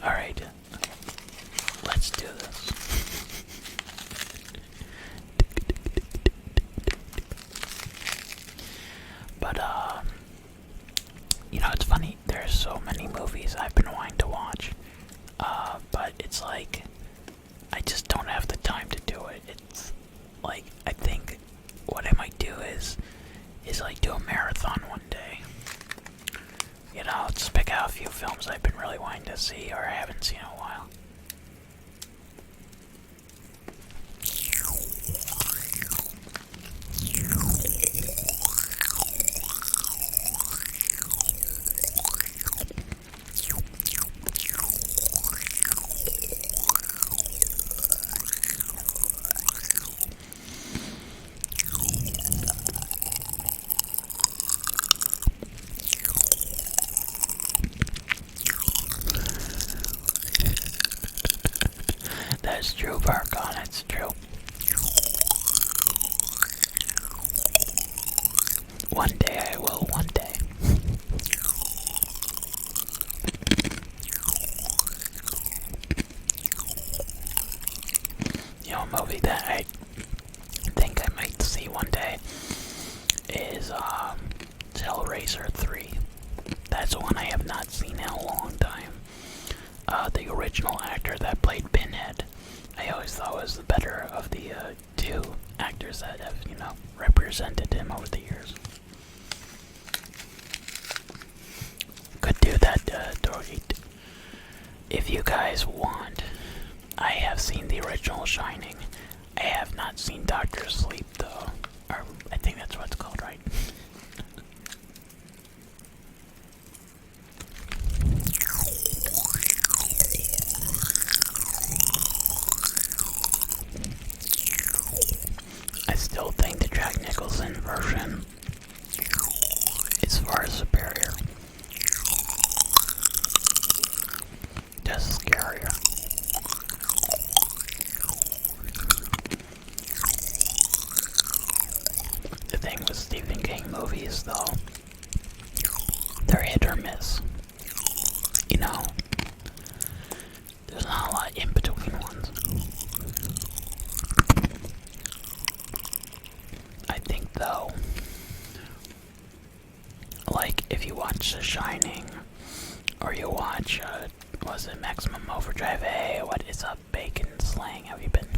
Alright, let's do this. But, you know, it's funny, there's so many movies I've been wanting to watch, but it's like, I just don't have the time to do it. It's like, I think what I might do is like do a marathon one day. You know, just pick out a few films I've been really wanting to see or I haven't seen in a while. That's true, Varcon, it's true. One day I will, one day. You know, a movie that I think I might see one day is Hellraiser 3. That's one I have not seen in a long time. The original actor that played Pinhead, I always thought was the better of the two actors that have, you know, represented him over the years. Could do that, Dorit. If you guys want, I have seen the original Shining. I have not seen Doctor Sleep, though. Or, I think that's what it's called, right? I still think the Jack Nicholson version is far superior. Just scarier. The thing with Stephen King movies, though, they're hit or miss. You know, there's not a lot in between ones. I think, though, like if you watch The Shining, or you watch, was it Maximum Overdrive? Hey, what is up, Bacon Slang? Have you been?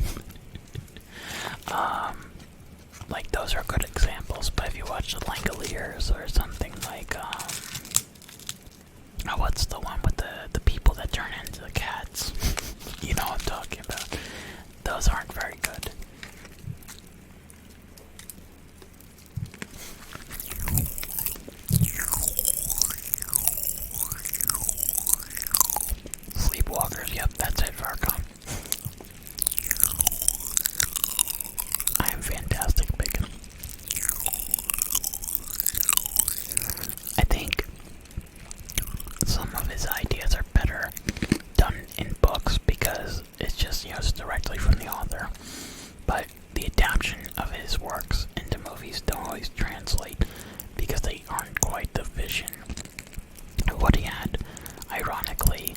Like those are good examples. But if you watch The Langoliers or something like, oh, what's the one with the people that turn into the cats? You know what I'm talking about. Those aren't very good. Sleepwalkers, yep, that's it, Varcom. I am fantastic, Bacon. I think some of his ideas are better done in books because it's just, you know, it's directly from the author. But the adaptation of his works into movies don't always translate because they aren't quite the vision of what he had. Ironically,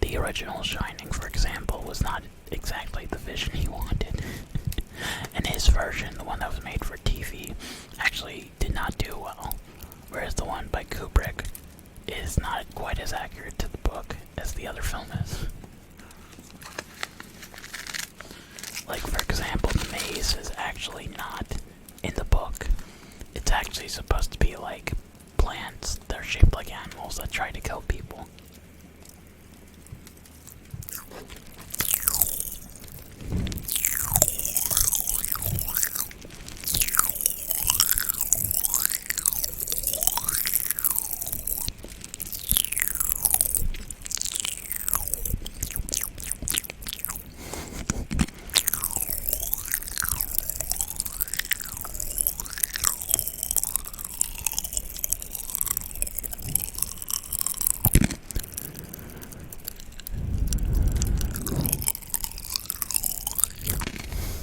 the original Shining, for example, was not exactly the vision he wanted. And his version, the one that was made for TV, actually did not do well. Whereas the one by Kubrick is not quite as accurate to the book as the other film is. Like, for example, the maze is actually not in the book. It's actually supposed to be like plants that are shaped like animals that try to kill people.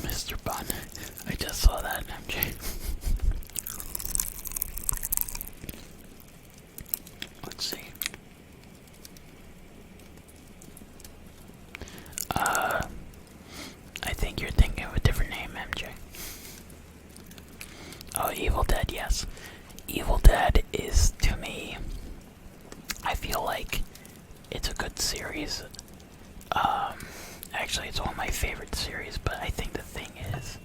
Mr. Bun, I just saw that, MJ. Let's see. I think you're thinking of a different name, MJ. Oh, Evil Dead, yes. Evil Dead is, to me, I feel like it's a good series. Actually, it's one of my favorite series, but I think the thing is,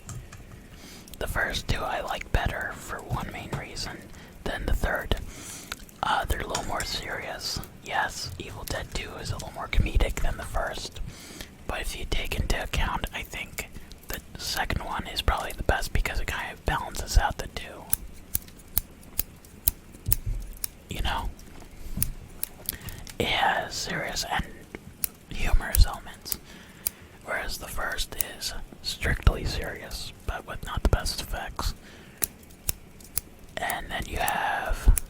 the first two I like better for one main reason than the third. They're a little more serious. Yes, Evil Dead 2 is a little more comedic than the first, but if you take into account, I think the second one is probably the best because it kind of balances out the two. You know? It has serious and humorous elements, whereas the first is strictly serious, but with not the best effects. And then you have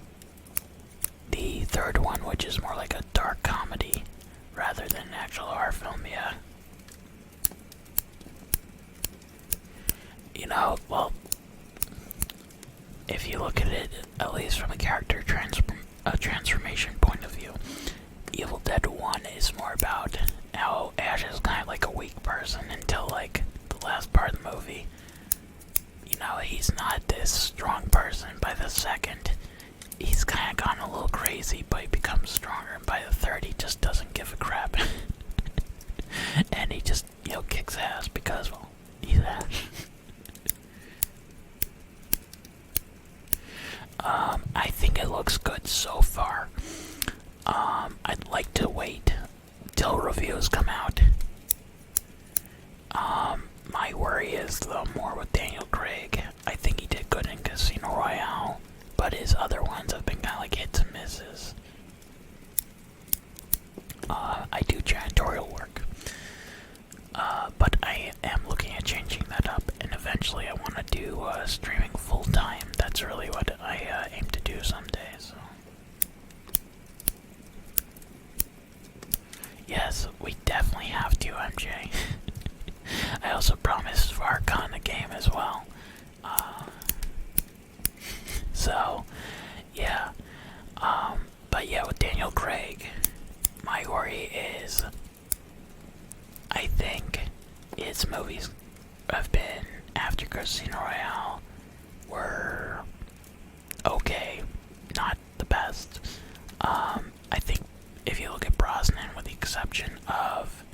the third one, which is more like a dark comedy rather than an actual horror film, yeah. You know, well, if you look at it, at least from a character transformation point of view, Evil Dead 1 is more about how Ash is kind of like a weak person until, like, the last part of the movie. You know, he's not this strong person. By the second, he's kind of gone a little crazy, but he becomes stronger, and by the third, he just doesn't give a crap. And he just, you know, kicks ass because, well, he's Ash. I think it looks good so far. I'd like to wait till reviews come out. My worry is, though, more with Daniel Craig. I think he did good in Casino Royale, but his other ones have been kind of like hits and misses. I do janitorial work, but I am looking at changing that up, and eventually I want to do streaming full time. That's really what I aim to do someday. So, yes, we definitely have to, MJ. I also promised Farcon a game as well. So, yeah. But yeah, with Daniel Craig, my worry is, I think his movies have been, after Casino Royale, were okay, not the best. I think if you look at Brosnan, with the exception of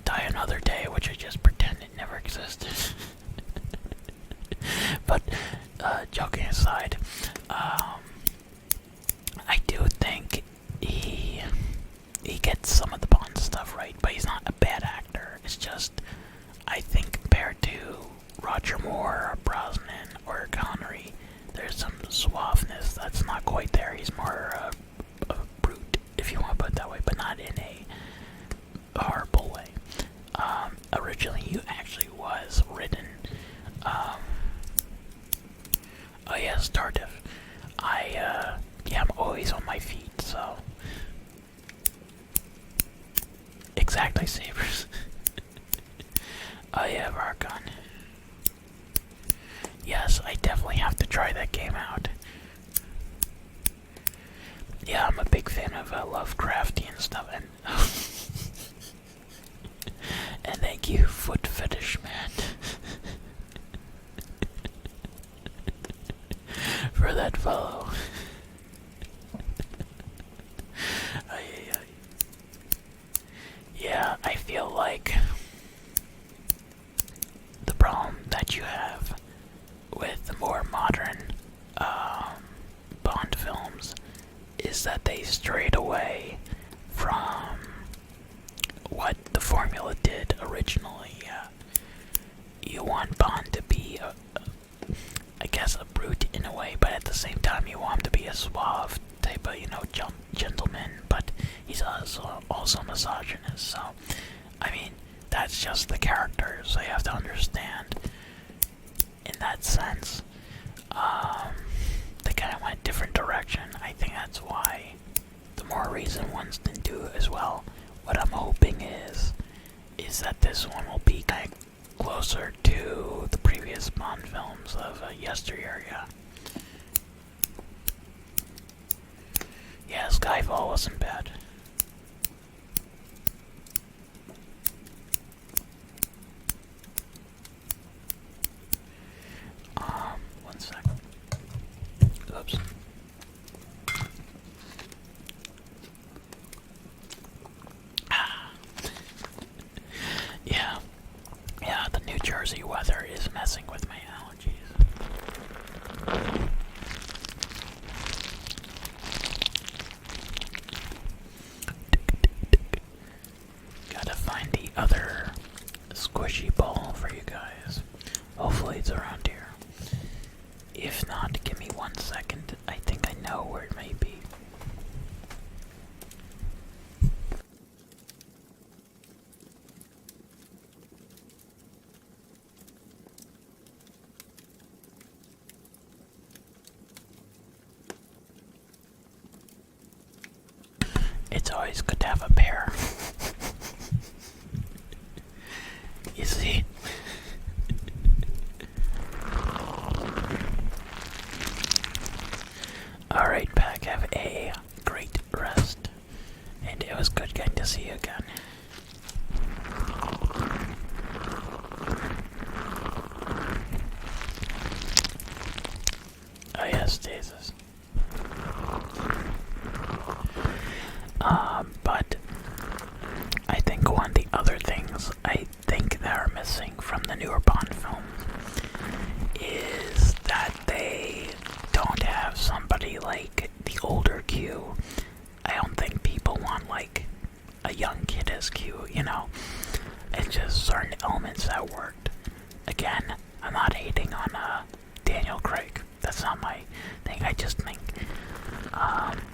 Die Another Day, which I just pretend it never existed. But, joking aside, I do think he gets some of the Bond stuff right, but he's not a bad actor. It's just, I think compared to Roger Moore, or Brosnan, or Connery, there's some suaveness that's not quite there. He's more of a brute, if you want to put it that way, but not in a horrible way. Originally, he actually was written, oh yes, Tardif. Yeah, I'm always on my feet, so. Exactly, Sabers. Oh yeah, Varcon. Yes, I definitely have to try that game out. Yeah, I'm a big fan of Lovecraftian stuff, and and thank you, Foot Fetish Man, for that follow. also misogynist. So, I mean, that's just the character, so you have to understand in that sense. They kind of went a different direction. I think that's why the more recent ones didn't do as well. What I'm hoping is that this one will be kind of closer to the previous Bond films of yesteryear, yeah. Yeah, Skyfall wasn't bad. One sec. Oops. Yeah, the New Jersey weather is messing with my allergies. Gotta find the other squishy ball for you guys. Hopefully it's around here. If not, give me 1 second. I think I know where it may be. It's always good to have a pair. You see? Alright, Pack, have a great rest. And it was good getting to see you again. Oh yes, stasis. But I think one of the other things I think that are missing from the newer Bond films is that they don't have somebody like the older Q. I don't think people want like a young kid as Q, you know? It's just certain elements that worked. Again, I'm not hating on Daniel Craig. That's not my thing. I just think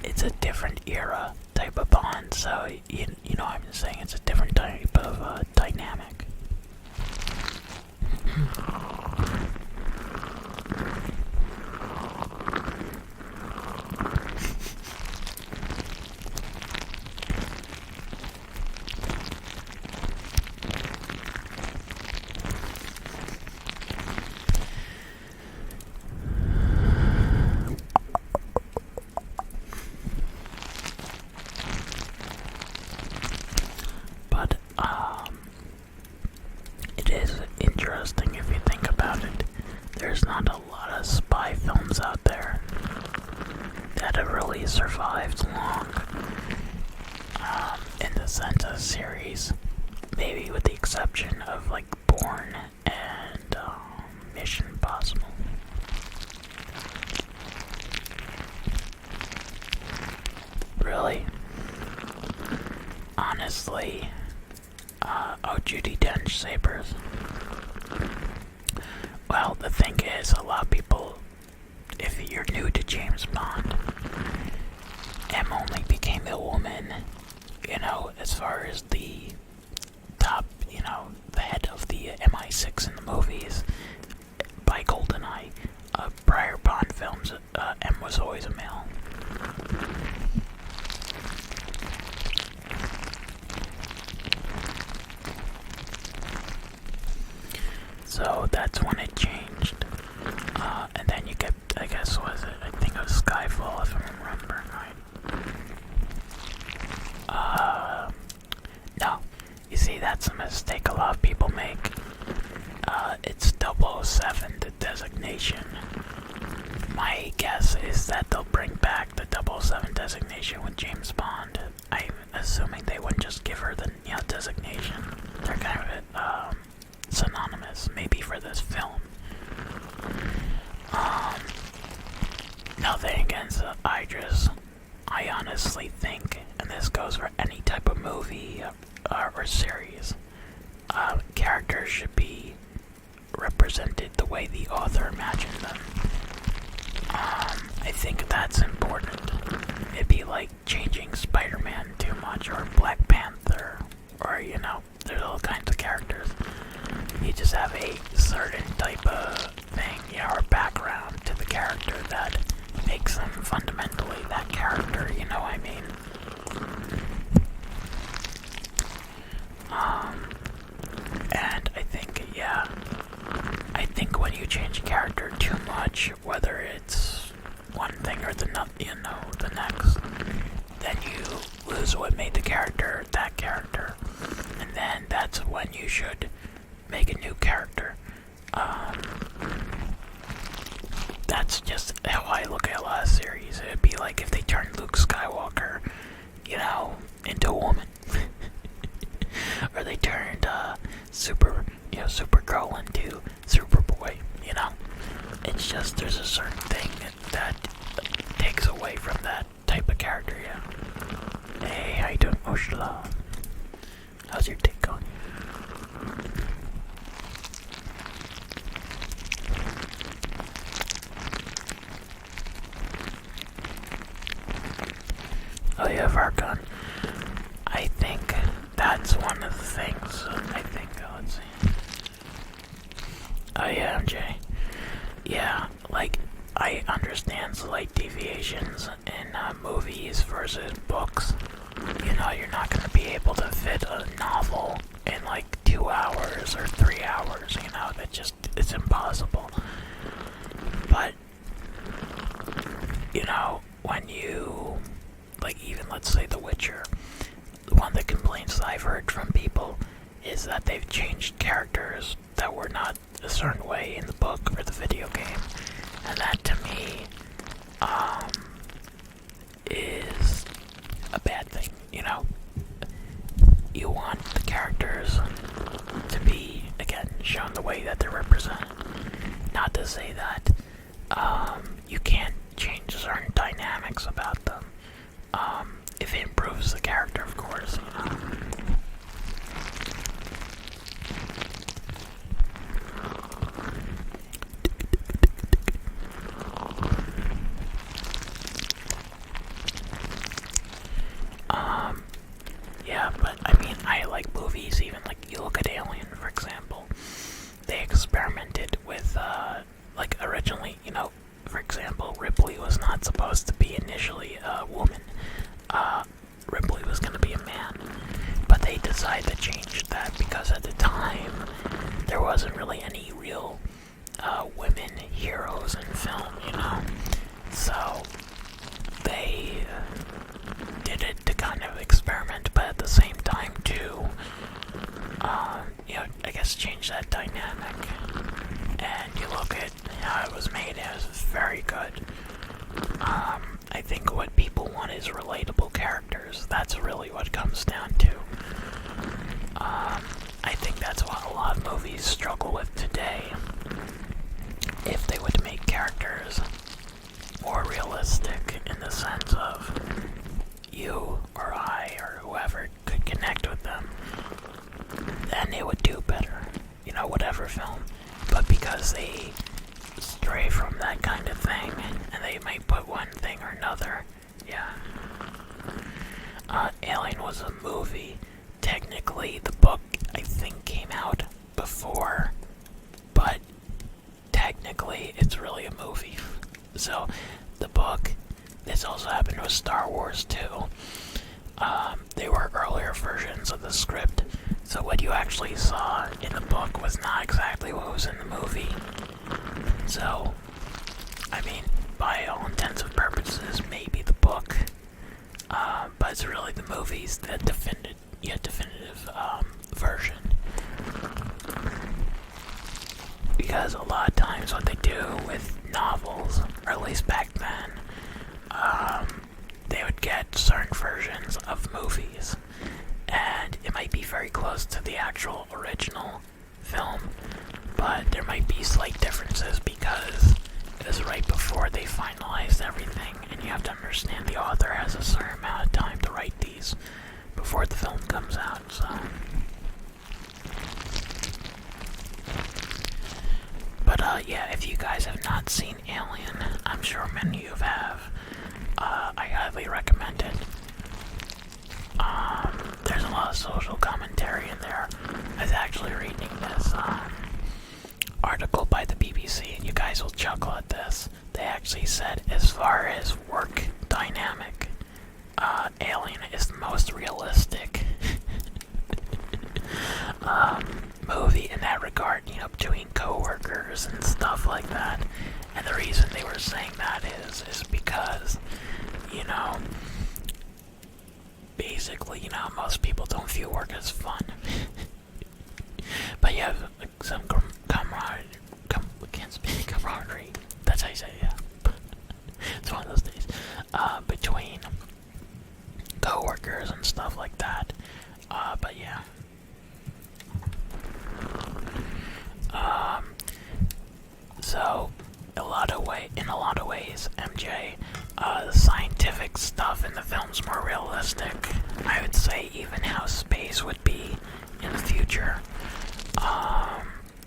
it's a different era type of Bond, so you know what I'm saying, it's a different type of dynamic. But it is interesting if you think about it. There's not a lot of spy films out there that have really survived long in the sense of series, maybe with the exception of like Bourne and Mission Impossible. Really? Honestly, Judi Dench sabers. Well, the thing is, a lot of people, if you're new to James Bond, M only became a woman, you know, as far as the top, you know, the head of the MI6 in the movies, by GoldenEye. Prior Bond films, M was always a male. So that's when it changed. And then you get, I guess, was it? I think it was Skyfall, if I'm remembering right. No. You see, that's a mistake a lot of people make. It's 007, the designation. My guess is that they'll bring back the 007 designation with James Bond. I'm assuming they wouldn't just give her the designation. They're kind of synonymous, maybe for this film. Nothing against Idris. I honestly think, and this goes for any type of movie or series, characters should be represented the way the author imagined them. I think that's important. It'd be like like changing Spider-Man too much, or Black Panther, or there's all kinds of characters. You just have a certain type of thing, or background to the character that makes them fundamentally that character, you know what I mean? And I think when you change a character too much, whether it's one thing or the next, then you lose what made the character that character. And then that's when you should make a new character. That's just how I look at a lot of series. It'd be like if they turned Luke Skywalker, into a woman. Or they turned Supergirl into Superboy, It's just there's a certain thing that takes away from that type of character, yeah. Hey, how you doing, Oshla? How's your day going? Oh yeah, Vargon. I think that's one of the things. Let's see. Oh yeah, MJ. Yeah, like, I understand slight deviations in movies versus books. You're not going to be able to fit a novel in like 2 hours or 3 hours, it's impossible. But, when you, like, even let's say The Witcher, one of the complaints that I've heard from people is that they've changed characters that were not a certain way in the book or the video game, and that to me is a bad thing. You want the characters to be, again, shown the way that they're represented. Not to say that you can't change certain dynamics about them. If it improves the character, of course, Yeah, but I mean, I like movies, even like you look at Alien, for example. They experimented with, originally, for example, Ripley was not supposed to be initially a woman. Ripley was going to be a man. But they decided to change that because at the time, there wasn't really any real women heroes in film, So, they did it to kind of experiment, but at the same time, too, I guess change that dynamic. And you look at how it was made, it was very good. I think what people want is relatable characters. That's really what it comes down to. I think that's what a lot of movies struggle with today. If they would make characters more realistic in the sense of you or I or whoever could connect with them, then it would do better, whatever film. But because they stray from that kind of thing, and they might put one thing or another, yeah. Alien was a movie. Technically, the book, I think, came out before, but technically, it's really a movie. So, the book, this also happened with Star Wars, too. They were earlier versions of the script, so what you actually saw in the book was not exactly what was in the movie. So, I mean, by all intents and purposes, maybe the book, but it's really the movies that definitive version. Because a lot of times what they do with novels, or at least back then, they would get certain versions of movies, and it might be very close to the actual original film, but there might be slight differences because it was right before they finalized everything, and you have to understand the author has a certain amount of time to write these before the film comes out, so. But yeah, if you guys have not seen Alien, I'm sure many of you have, I highly recommend it. There's a lot of social commentary in there. I was actually reading this article by the BBC, and you guys will chuckle at this. They actually said, as far as work dynamic, Alien is the most realistic movie in that regard, you know, between coworkers and stuff like that. And the reason they were saying that is because, you know, basically, you know, most people don't view work as fun. But you have some camaraderie. Can't speak camaraderie. That's how you say it, yeah. It's one of those days. Between co-workers and stuff like that. But yeah. So, in a lot of ways, MJ, the scientific stuff in the film's more realistic. I would say even how space would be in the future.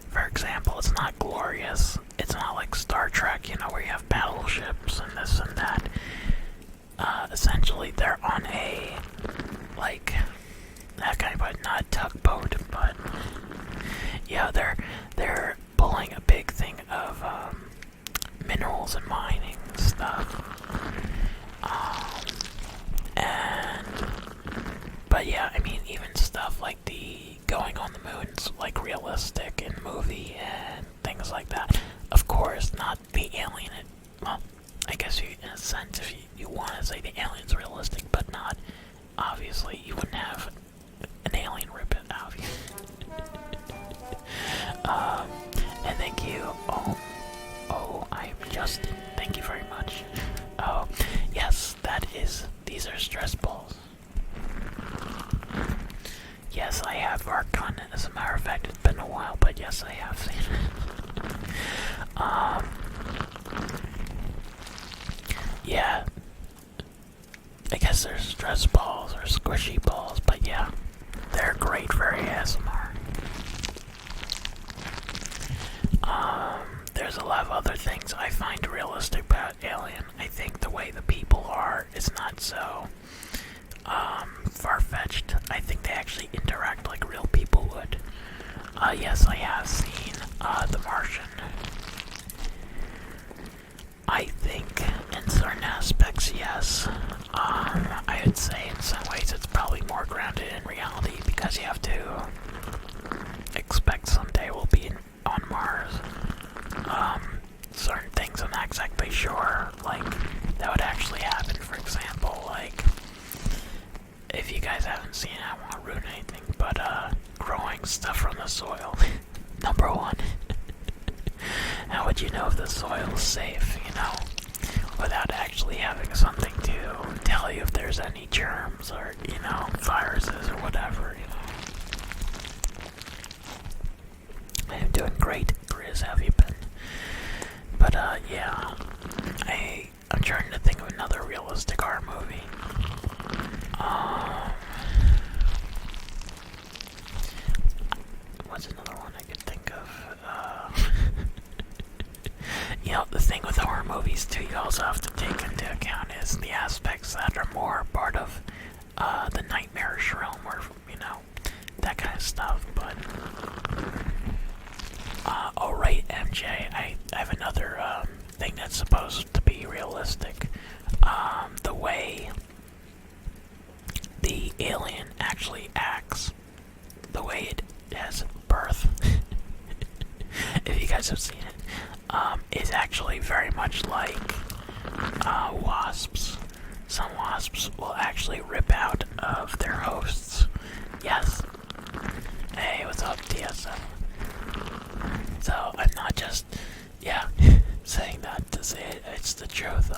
For example, it's not glorious. It's not like Star Trek, you know, where you have battleships and this and that. Essentially, they're on a, like, that kind of, not a tugboat, but, yeah, they're pulling a big thing of, minerals and mining stuff. But yeah, I mean, even stuff like the going on the moon's like realistic in movie and things like that. Of course, not the alien. Well, I guess you, in a sense, if you want to say the alien's realistic, but not. Obviously, you wouldn't have an alien rip it out. And thank you. I'm Justin. Thank you very much. Oh, yes, these are stress balls. Yes, I have Archon. As a matter of fact, it's been a while, but yes, I have seen it. Yeah. I guess there's stress balls or squishy balls, but yeah, they're great for ASMR. There's a lot of other things I find realistic about Alien. I think the way the people are is not so far-fetched. I think they actually interact like real people would. Yes, I have seen The Martian. I think in certain aspects, yes. I would say in some ways it's probably more grounded in reality because you have to expect someday we'll be on Mars. Certain things I'm not exactly sure, like, that would actually happen. For example, like, if you guys haven't seen it, I won't ruin anything, but, growing stuff from the soil. Number one. How would you know if the soil is safe, you know, without actually having something to tell you if there's any germs or, you know, viruses or whatever, you know. I am doing great, Grizz, how have you been? But, yeah, I'm trying to think of another realistic horror movie. What's another one I could think of? You know, the thing with horror movies, too, you also have to take into account is the aspects that are more part of, the nightmarish realm, or, you know, that kind of stuff, but... Alright, MJ, I have another, thing that's supposed to be realistic. The way the alien actually acts, the way it has birth, if you guys have seen it, is actually very much like, wasps. Some wasps will actually rip out of their hosts. Yes. Hey, what's up, TSM? So, I'm not just, yeah, saying that to say it's the truth.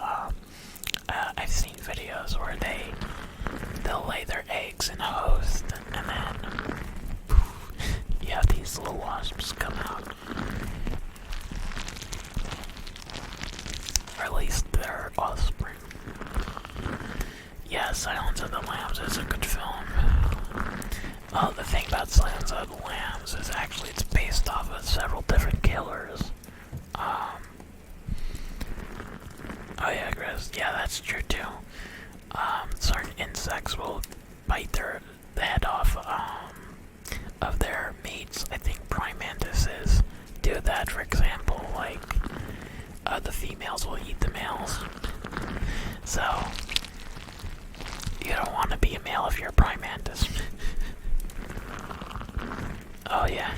I've seen videos where they'll lay their eggs in a host, and then, poof, you have these little wasps come out. Or at least their offspring. Yeah, Silence of the Lambs is a good film. Well, the thing about Silence of the Lambs is actually it's based off of several different killers. Oh yeah, Chris. Yeah, that's true too. Certain insects will bite the head off of their mates. I think prime mantises do that, for example. Like, the females will eat the males. So, you don't want to be a male if you're a prime mantis. Oh yeah.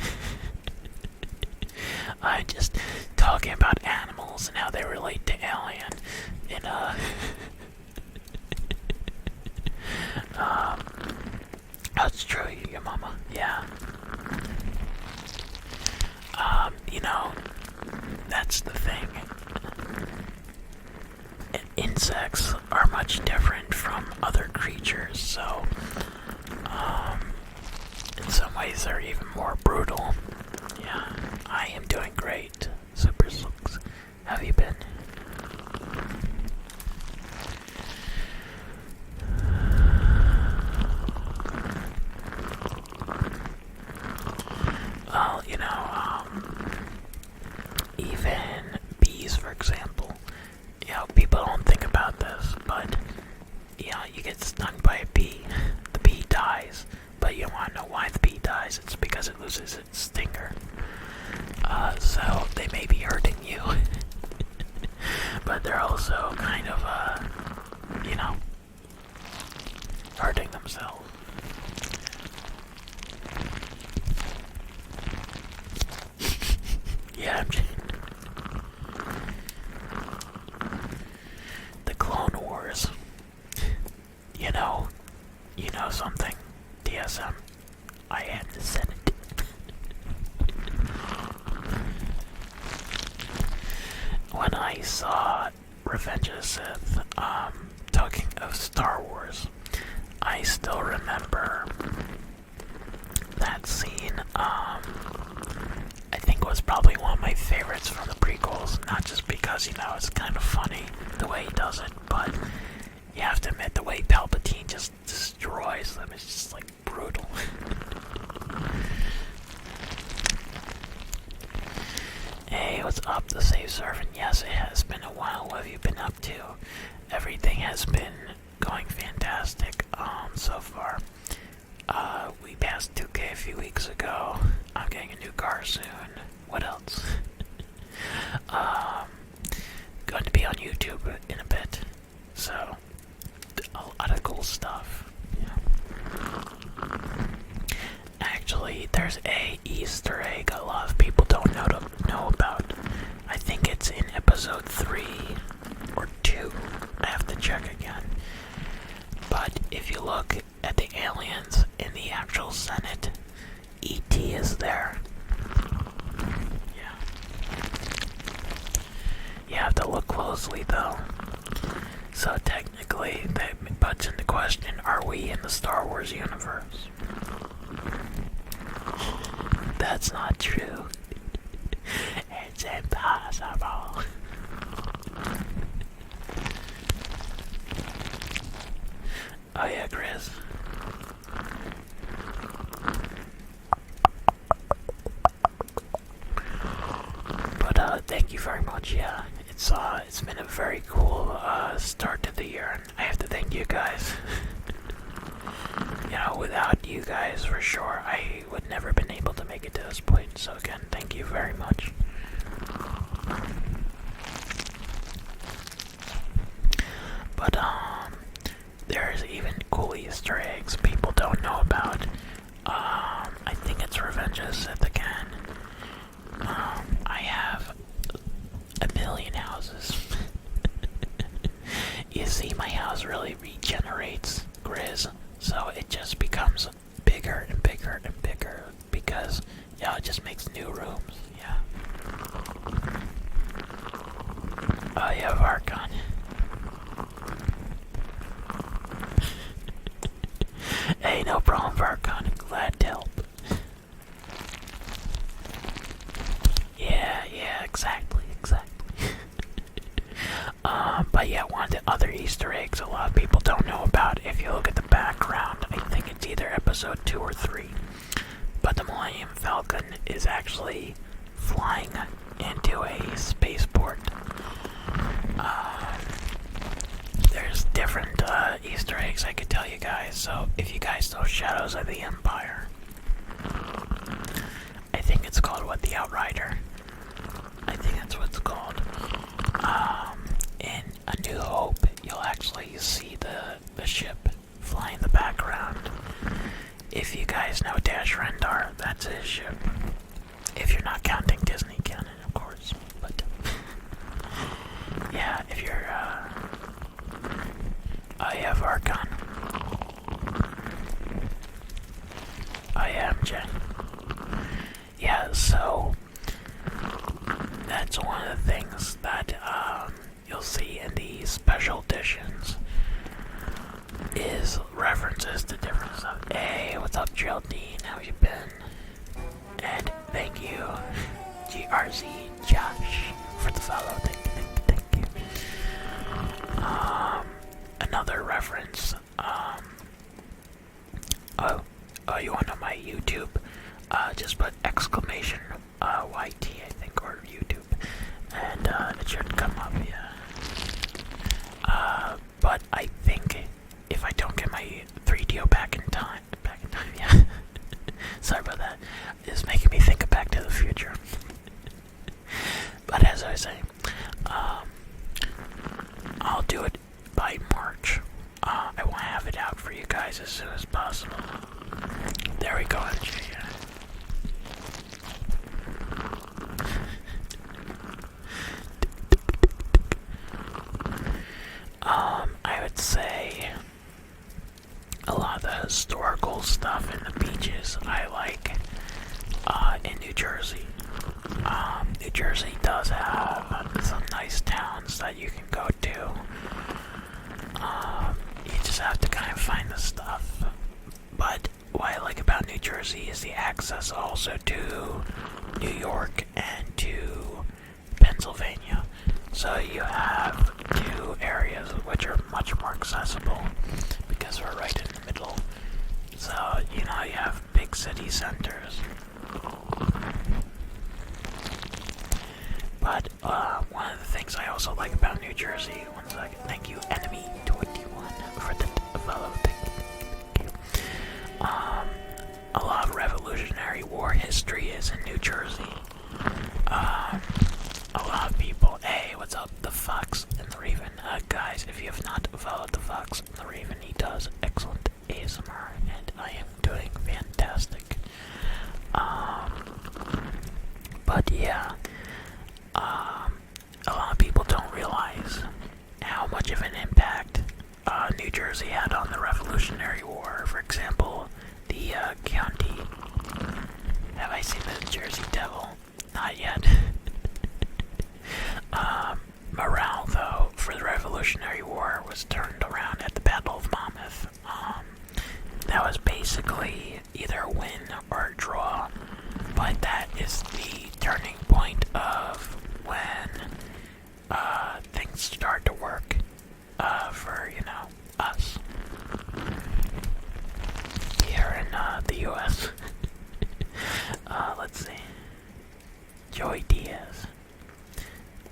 I'm just talking about animals and how they relate to Alien in that's true, your mama. Yeah. You know, that's the thing. Insects are much different from other creatures, so in some ways they're even more brutal. Yeah, I am doing great. Super Slooks. How have you been? Well, you know, even bees, for example. You know, people don't think about this, but, you know, you get stung by a bee. The bee dies, but you don't want to know why the bee dies. It's because it loses its stinger. So they may be hurting you, but they're also kind of, you know, hurting themselves. Yeah, the Clone Wars. You know something. DSM. I am the Senate. When I saw Revenge of the Sith, talking of Star Wars, I still remember that scene. I think it was probably one of my favorites from the prequels, not just because, you know, it's kind of funny the way he does it, but you have to admit the way Palpatine just destroys them is just like brutal. Hey, what's up, the Safe Servant? Yes, it has been a while. What have you been up to? Everything has been going fantastic, so far. We passed 2K a few weeks ago. I'm getting a new car soon. What else? Going to be on YouTube in a bit. So, a lot of cool stuff. Yeah. Actually, there's a Easter egg a lot of people don't know about. I think it's in episode 3 or 2. I have to check again. But if you look at the aliens in the actual Senate, E.T. is there. Yeah. You have to look closely though. So technically, that puts into question, are we in the Star Wars universe? That's not true. It's impossible. Oh yeah, Chris. But thank you very much. Yeah, it's been a very cool start to the year, and I have to thank you guys. You know, without you guys, for sure, I would never been able to make it to this point. So again, thank you very much. But there's even cool Easter eggs people don't know about. I think it's Revenge of the Sith again. I have a million houses. You see, my house really regenerates, Grizz, so it just becomes bigger and bigger and bigger because, yeah, it just makes new rooms, yeah. Oh, you have Archon. Hey, no problem, Archon. Glad to help. Yeah, exactly. But yeah, one of the other Easter eggs a lot of people don't know about, if you look at the background, I think it's either episode 2 or 3, but the Millennium Falcon is actually flying into a spaceport. there's different Easter eggs I could tell you guys. So if you guys know Shadows of the Empire, I think it's called what, the Outrider. I think that's what it's called. In A New Hope, you'll actually see the ship fly in the background. If you guys know Dash Rendar, that's his ship. If you're not counting Disney canon, of course. But yeah, if you're I have Archon. I am Jen. Yeah, so that's one of the things that you'll see in these special editions is references to different stuff. Hey, what's up, Geraldine? How you been? And thank you, GRZ Josh, for the follow. Thank you. Another reference. You want to know my YouTube? Just put exclamation YT, I think, or YouTube, and it should come up. Yeah. But I think if I don't get my 3DO back in time, yeah. Sorry about that. It's making me think of Back to the Future. But as I was saying, I'll do it by March. I want to have it out for you guys as soon as possible. There we go, MJ. I would say a lot of the historical stuff in the beaches I like in New Jersey. New Jersey does have some nice towns that you can go to. You just have to kind of find the stuff. But what I like about New Jersey is the access also to New York and to Pennsylvania. So you have two areas which are much more accessible because we're right in the middle. So, you have big city centers. But one of the things I also like about New Jersey, one second, thank you, Enemy21 for the follow, thank you. A lot of Revolutionary War history is in New Jersey. A lot of people, hey, what's up, the Fox and the Raven? Guys, if you have not followed the Fox and the Raven, he does excellent ASMR, and I am doing fantastic. But yeah, a lot of people don't realize how much of an impact New Jersey had on the Revolutionary War. For example, the county. Have I seen the Jersey Devil? Not yet. Morale, though, for the Revolutionary War was turned around at the Battle of Monmouth. That was basically either a win or a draw, but that is the turning point of when things start to work for, us here in the U.S. Let's see. Joey Diaz.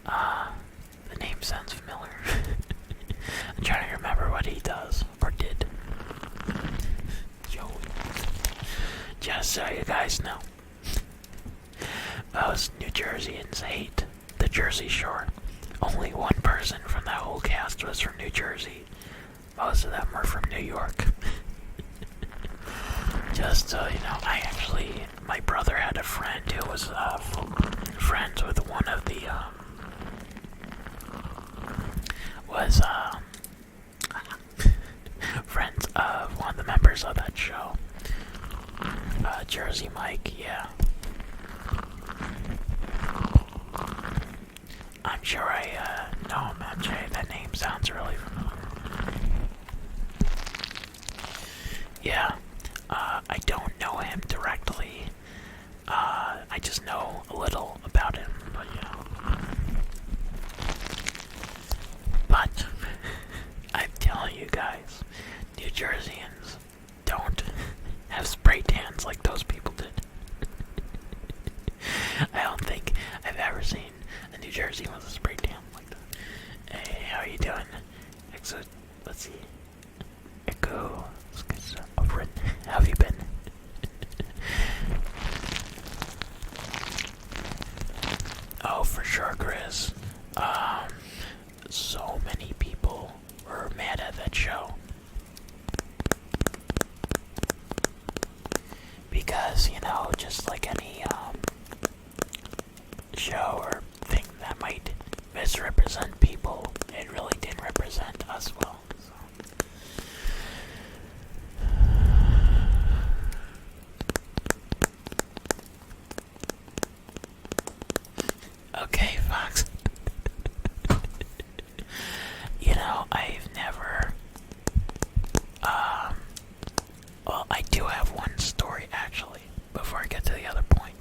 The name sounds familiar. I'm trying to remember what he does, or did. Joey. Just so you guys know. Most New Jerseyans hate the Jersey Shore. Only one person from that whole cast was from New Jersey. Most of them were from New York. Just so you know, my brother had a friend who was friends with one of the, friends of one of the members of that show. Jersey Mike, yeah. I'm sure I know him, MJ. That name sounds really familiar. Yeah, I don't know him directly. I just know a little about him, but But, I'm telling you guys, New Jerseyans don't have spray tans like those people did. I don't think I've ever seen a New Jersey with a spray tan like that. Hey, how are you doing? sure, Chris. So many people were mad at that show. Because, just like any show or thing that might misrepresent people, it really didn't represent us well. Okay, Fox. I've never, well, I do have one story actually, before I get to the other point.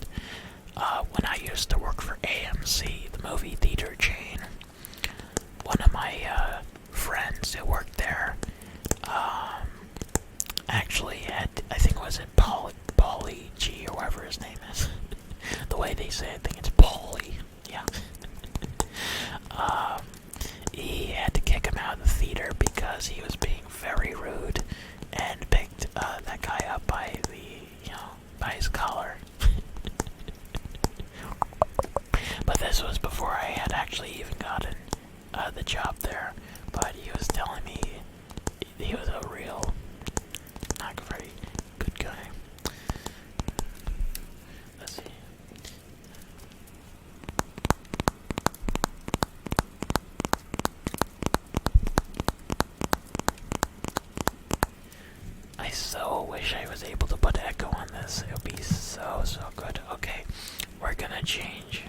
When I used to work for AMC, the movie theater chain, one of my, friends who worked there, actually had, I think it was it Paulie G, or whatever his name is. The way they say it, I think it's Paulie. Yeah. He had to kick him out of the theater because he was being very rude and picked that guy up by by his collar. But this was before I had actually even gotten the job there. But he was telling me he was a real, not very good guy. Let's see. I so wish I was able to put echo on this. It would be so good. Okay, we're gonna change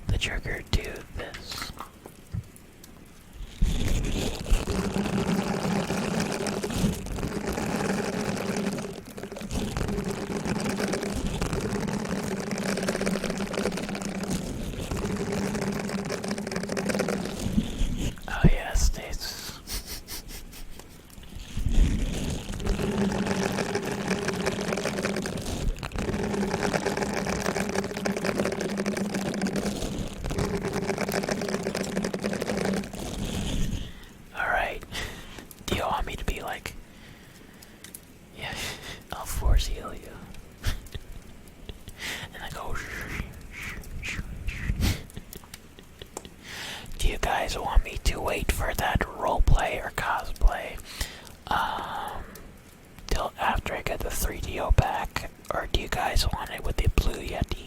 the trigger to this. Oh yes, it's alright. Do you want me to be like, yeah, I'll force heal you. And I go, do you guys want me to wait for that roleplay or cosplay till after I get the 3DO back, or do you guys want it with the Blue Yeti?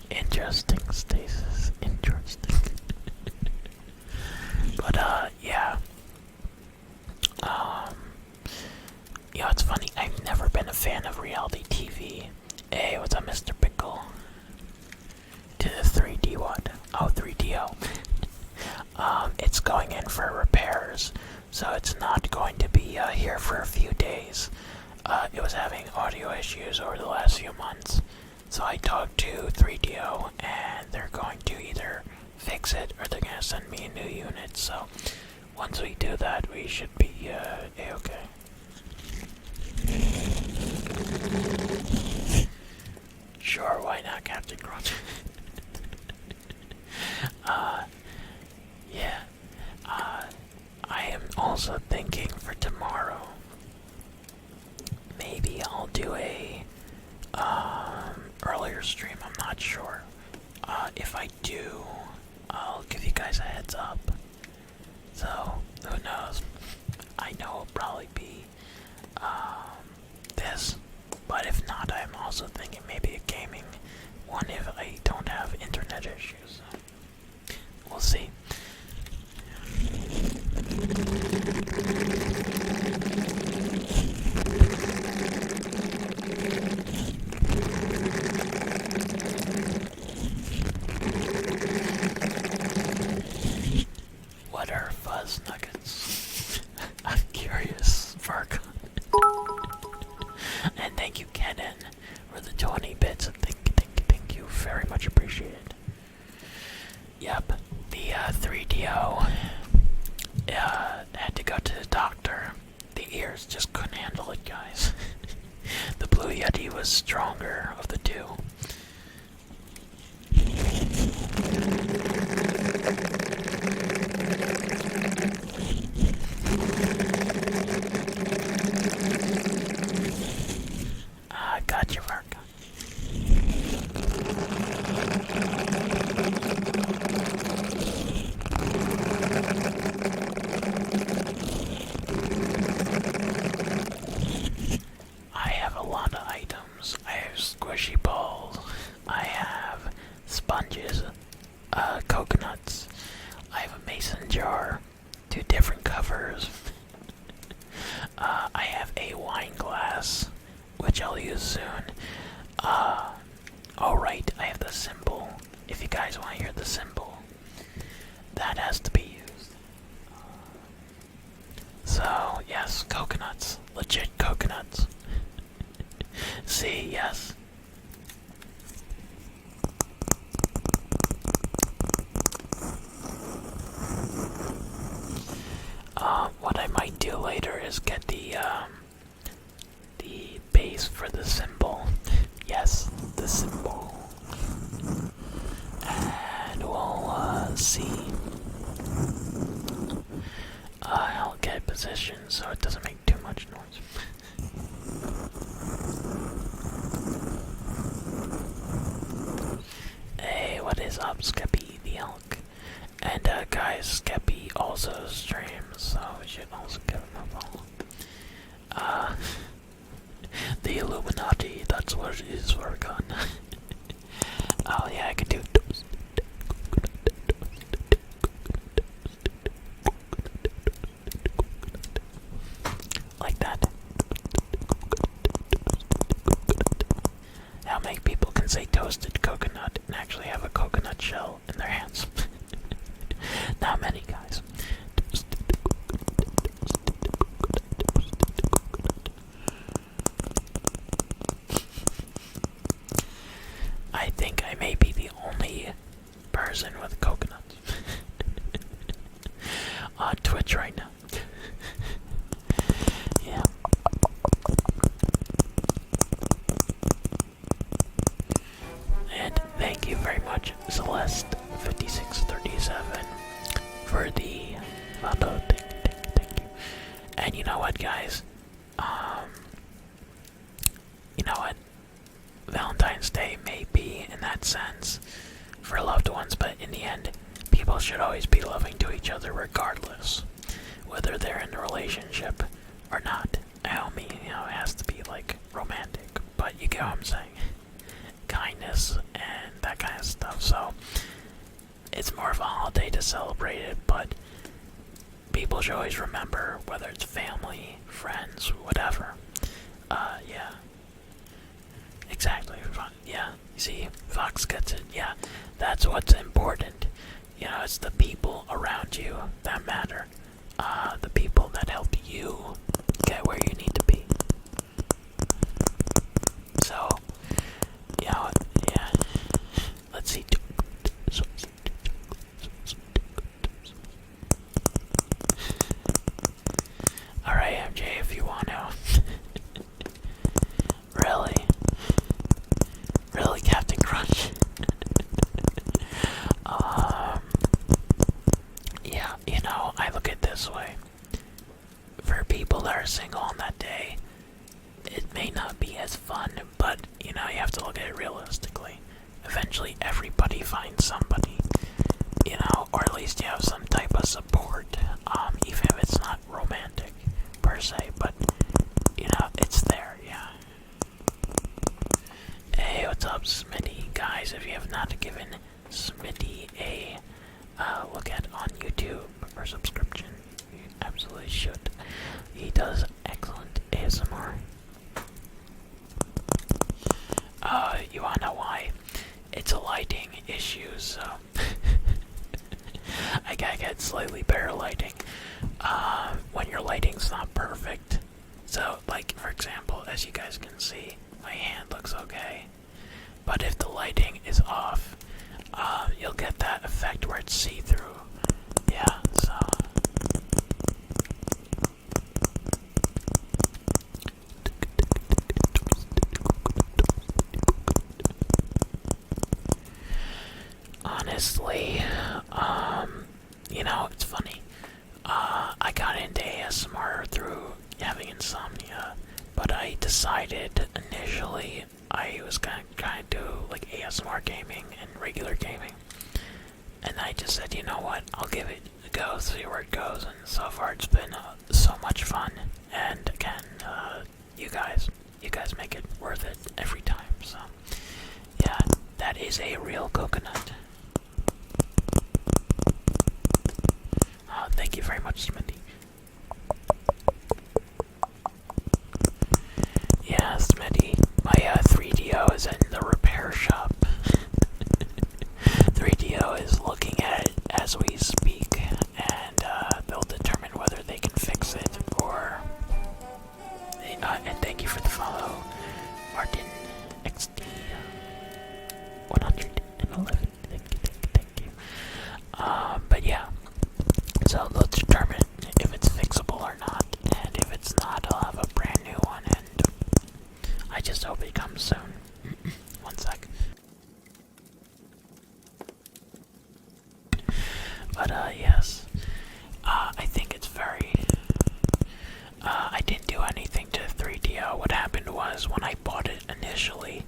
Interesting, Stasis. Interesting. But, yeah. It's funny. I've never been a fan of reality TV. Hey, what's up, Mr. Pickle? To the 3D what? Oh, 3DO. It's going in for repairs, so it's not going to be here for a few days. It was having audio issues over the last few months. So I talked to 3DO, and they're going to either fix it or they're going to send me a new unit. So once we do that, we should be a-okay. Sure, why not, Captain Crunch? Yeah. I am also thinking for tomorrow, maybe I'll do a earlier stream. I'm not sure. If I do, I'll give you guys a heads up. So who knows? I know it'll probably be this, but if not, I'm also thinking maybe a gaming one if I don't have internet issues. So we'll see. What are fuzz nuggets? I'm curious for Yep, the 3DO had to go to the doctor. The ears just couldn't handle it, guys. The Blue Yeti was stronger of the two. Got your mark. I have a lot of items. I have squishy balls. I have sponges, coconuts. I have a mason jar, 2 different covers. I have a wine glass, which I'll use soon. Alright, I have the symbol. If you guys want to hear the symbol, that has to be used. So, yes, coconuts. Legit coconuts. See, yes. What I might do later is get the base for the symbol. Yes, the symbol. And we'll see. I'll get position so it doesn't make too much noise. Hey, what is up, Skeppy the Elk? And guys, Skeppy also streams, so we should also give him a follow. The Illuminati, that's what it is for a gun. Oh yeah, I could do like that. How many people can say toasted coconut and actually have a coconut shell in their hands? Not many, guys. I think I may be the only person with coconuts on Twitch right now. Yeah. And thank you very much, Celeste5637, for the photo. Thank you. And you know what, guys? You know what? Valentine's Day may be, in that sense, for loved ones, but in the end, people should always be loving to each other regardless, whether they're in a relationship or not. I mean, it has to be, like, romantic, but you get what I'm saying. Kindness and that kind of stuff, so it's more of a holiday to celebrate it, but people should always remember, whether it's family, friends, whatever. Yeah. Exactly. Yeah. See, Fox gets it. Yeah. That's what's important. It's the people around you that matter. The people that help you get where you need to be. So, yeah. Let's see. Alright, MJ, if you want to. Really? Really, Captain Crunch? Yeah, I look at it this way. For people that are single on that day, it may not be as fun, but, you have to look at it realistically. Eventually, everybody finds somebody, or at least you have some type of support, even if it's not romantic, per se, but, it's there, yeah. Hey, what's up, Smitty? Guys, if you have not given Smitty a look at on YouTube or subscription, you absolutely should. He does excellent ASMR. You wanna know why? It's a lighting issue, so I gotta get slightly better lighting. When your lighting's not perfect. So, like, for example, as you guys can see, my hand looks okay. But if the lighting is off, you'll get that effect where it's see-through. Yeah, so honestly, it's funny. I got into ASMR through having insomnia, but I decided initially I was gonna do like ASMR gaming and regular gaming, and I just said, you know what, I'll give it a go, see where it goes, and so far it's been so much fun. And again, you guys make it worth it every time. So yeah, that is a real coconut. Thank you very much, Smithy. Yeah, Smitty, my 3DO is in the repair shop. 3DO is looking at it as we speak, and they'll determine whether they can fix it or... and thank you for the follow, Martin XD 111. Thank you. But yeah, so they'll determine if it's fixable or not, and if it's not, I'll have a brand new one, and I just hope it comes soon. One sec. But yes, I think it's very... I didn't do anything to 3DO. What happened was, when I bought it initially,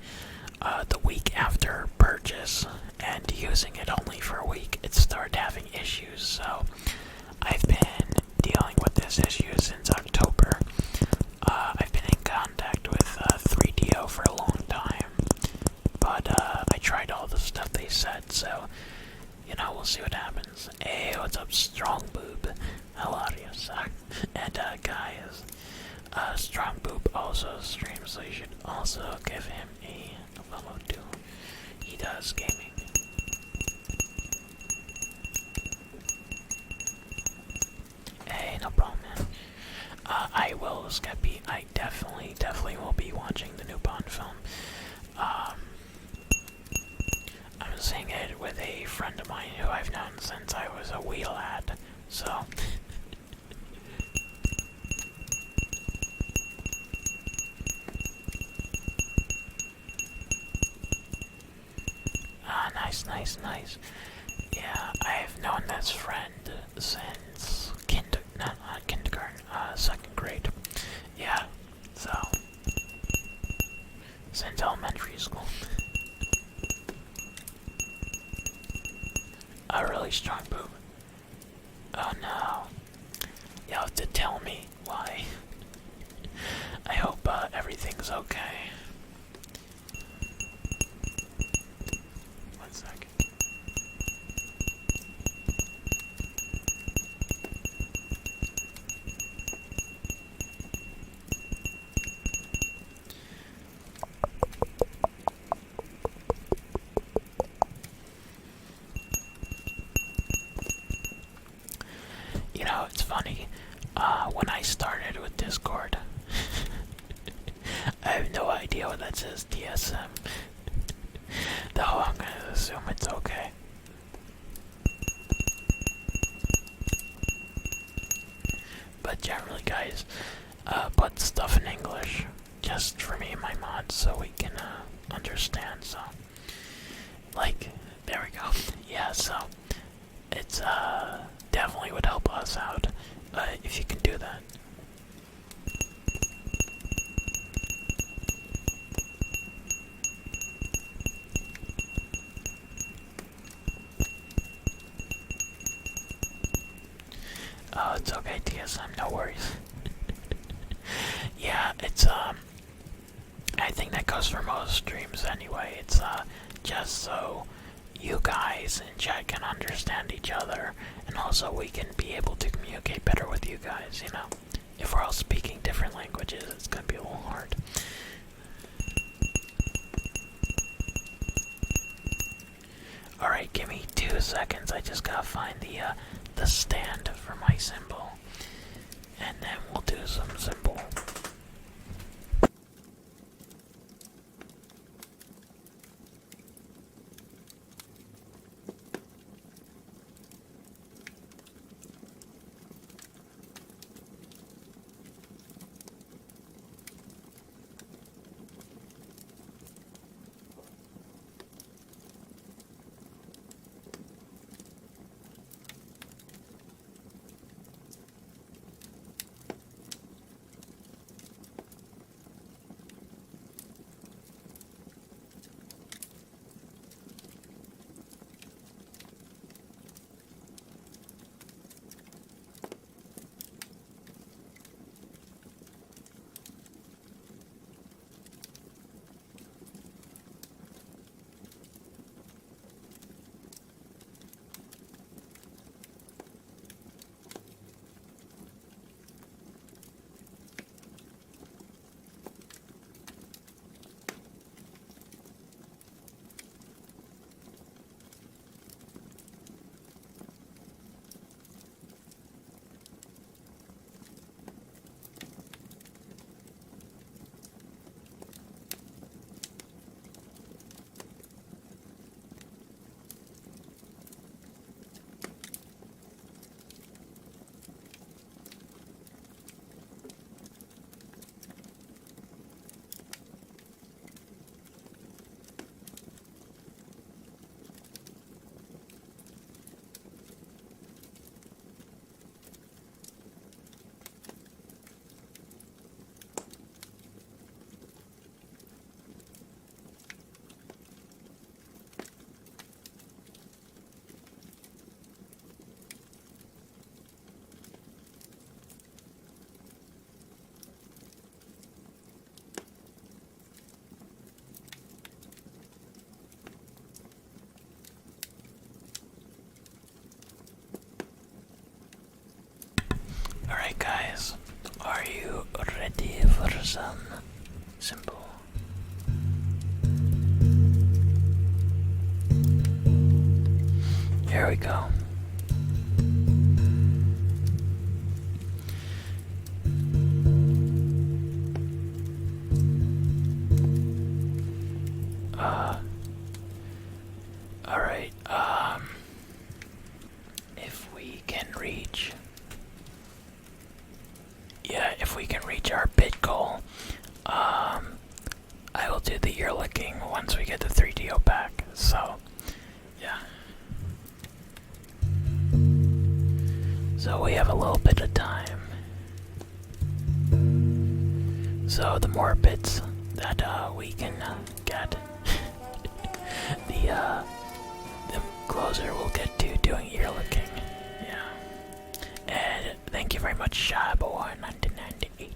the week after purchase, and using it only for a week, it started having issues. So I've been dealing with this issue since October. I've been in contact with 3DO for a long time, but I tried all the stuff they said, so we'll see what happens. Hey, what's up, Strong Boob? How are you, sir? And guys, Strong Boob also streams, so you should also give him a follow too. He does gaming. Hey, no problem, man. I will, Skeppy. I definitely will be watching the new Bond film. I'm seeing it with a friend of mine who I've known since I was a wee lad, so... Nice. Yeah, I've known this friend since not kindergarten, 2nd grade. Yeah, so since elementary school. A really strong boob. Oh no. You'll have to tell me why. I hope everything's okay. One second. It's funny, when I started with Discord, I have no idea what that says, DSM, though I'm gonna assume it's okay. But generally, guys, put stuff in English, just for me and my mods, so we can understand, so, like, there we go. Yeah, so, it's definitely would help us out if you can do that. Oh, it's okay, TSM, no worries. Yeah, it's I think that goes for most streams anyway. It's just so you guys in chat can understand each other, and also we can be able to communicate better with you guys, If we're all speaking different languages, it's gonna be a little hard. Alright, give me 2 seconds. I just gotta find the stand for my symbol, and then we'll do some symbol. Alright, guys, are you ready for some simple? Here we go. Alright, if we can reach... Yeah, if we can reach our bid goal, I will do the ear licking once we get the 3DO back, so, yeah. So we have a little bit of time. So the more bits that we can get, the closer we'll get to doing ear licking. Yeah. And thank you very much, Shaboy1998,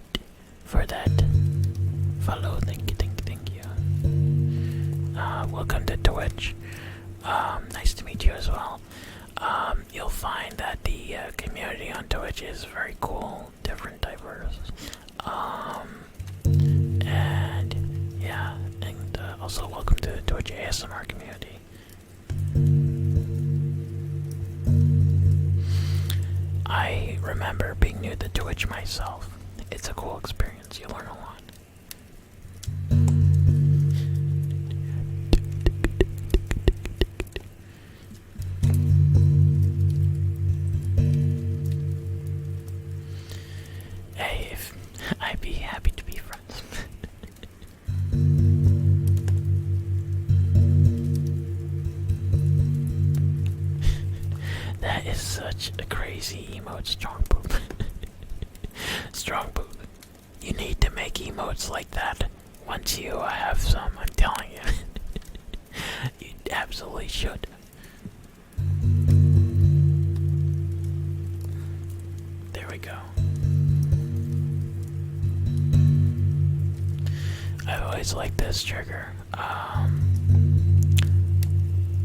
for that follow. Thank you. Welcome to Twitch. Nice to meet you as well. You'll find that the community on Twitch is very cool, different, diverse. And yeah, and also welcome to the Twitch ASMR community. I remember being new to Twitch myself. It's a cool experience, you learn a lot. Hey, I'd be happy to be friends. That is such a crazy emote, strong poop. Strong poop. You need to make emotes like that once you have some, I'm telling you. You absolutely should. There we go. I always like this trigger.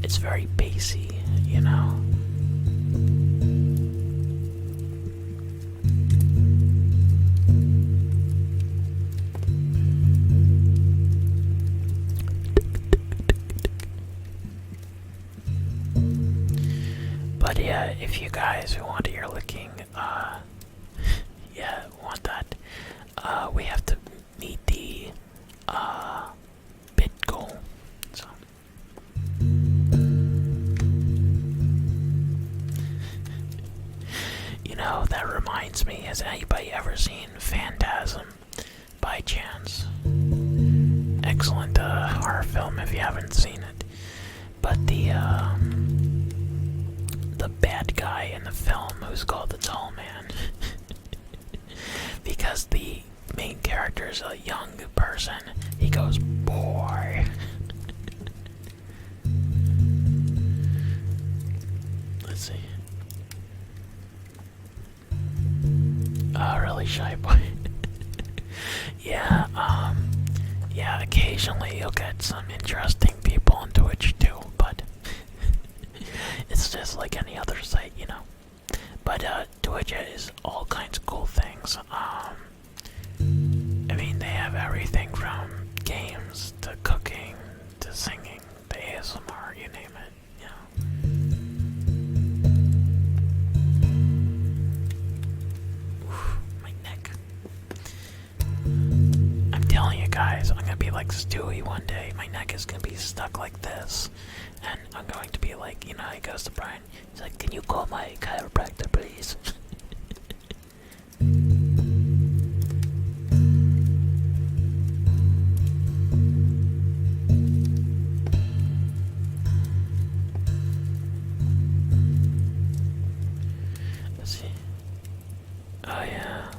It's very bassy, you know. But yeah, if you guys who want ear licking, yeah, want that, we have to meet the bid goal. So you know, that reminds me, has anybody ever seen Phantasm by chance? Excellent horror film if you haven't seen it. But the bad guy in the film who's called the Tall Man, because the main character is a young person, he goes, boy. Let's see. Really shy boy. Yeah, yeah, occasionally you'll get some interesting people on Twitch too, but it's just like any other site, you know. But Twitch is all kinds of cool things. I mean, they have everything from games to cooking to singing to ASMR, you name it, you know. Oof, my neck. I'm telling you guys, I'm gonna be like Stewie one day. My neck is gonna be stuck like this. And I'm going to be like, you know, he goes to Brian. He's like, can you call my chiropractor, please? Let's see. Oh, yeah.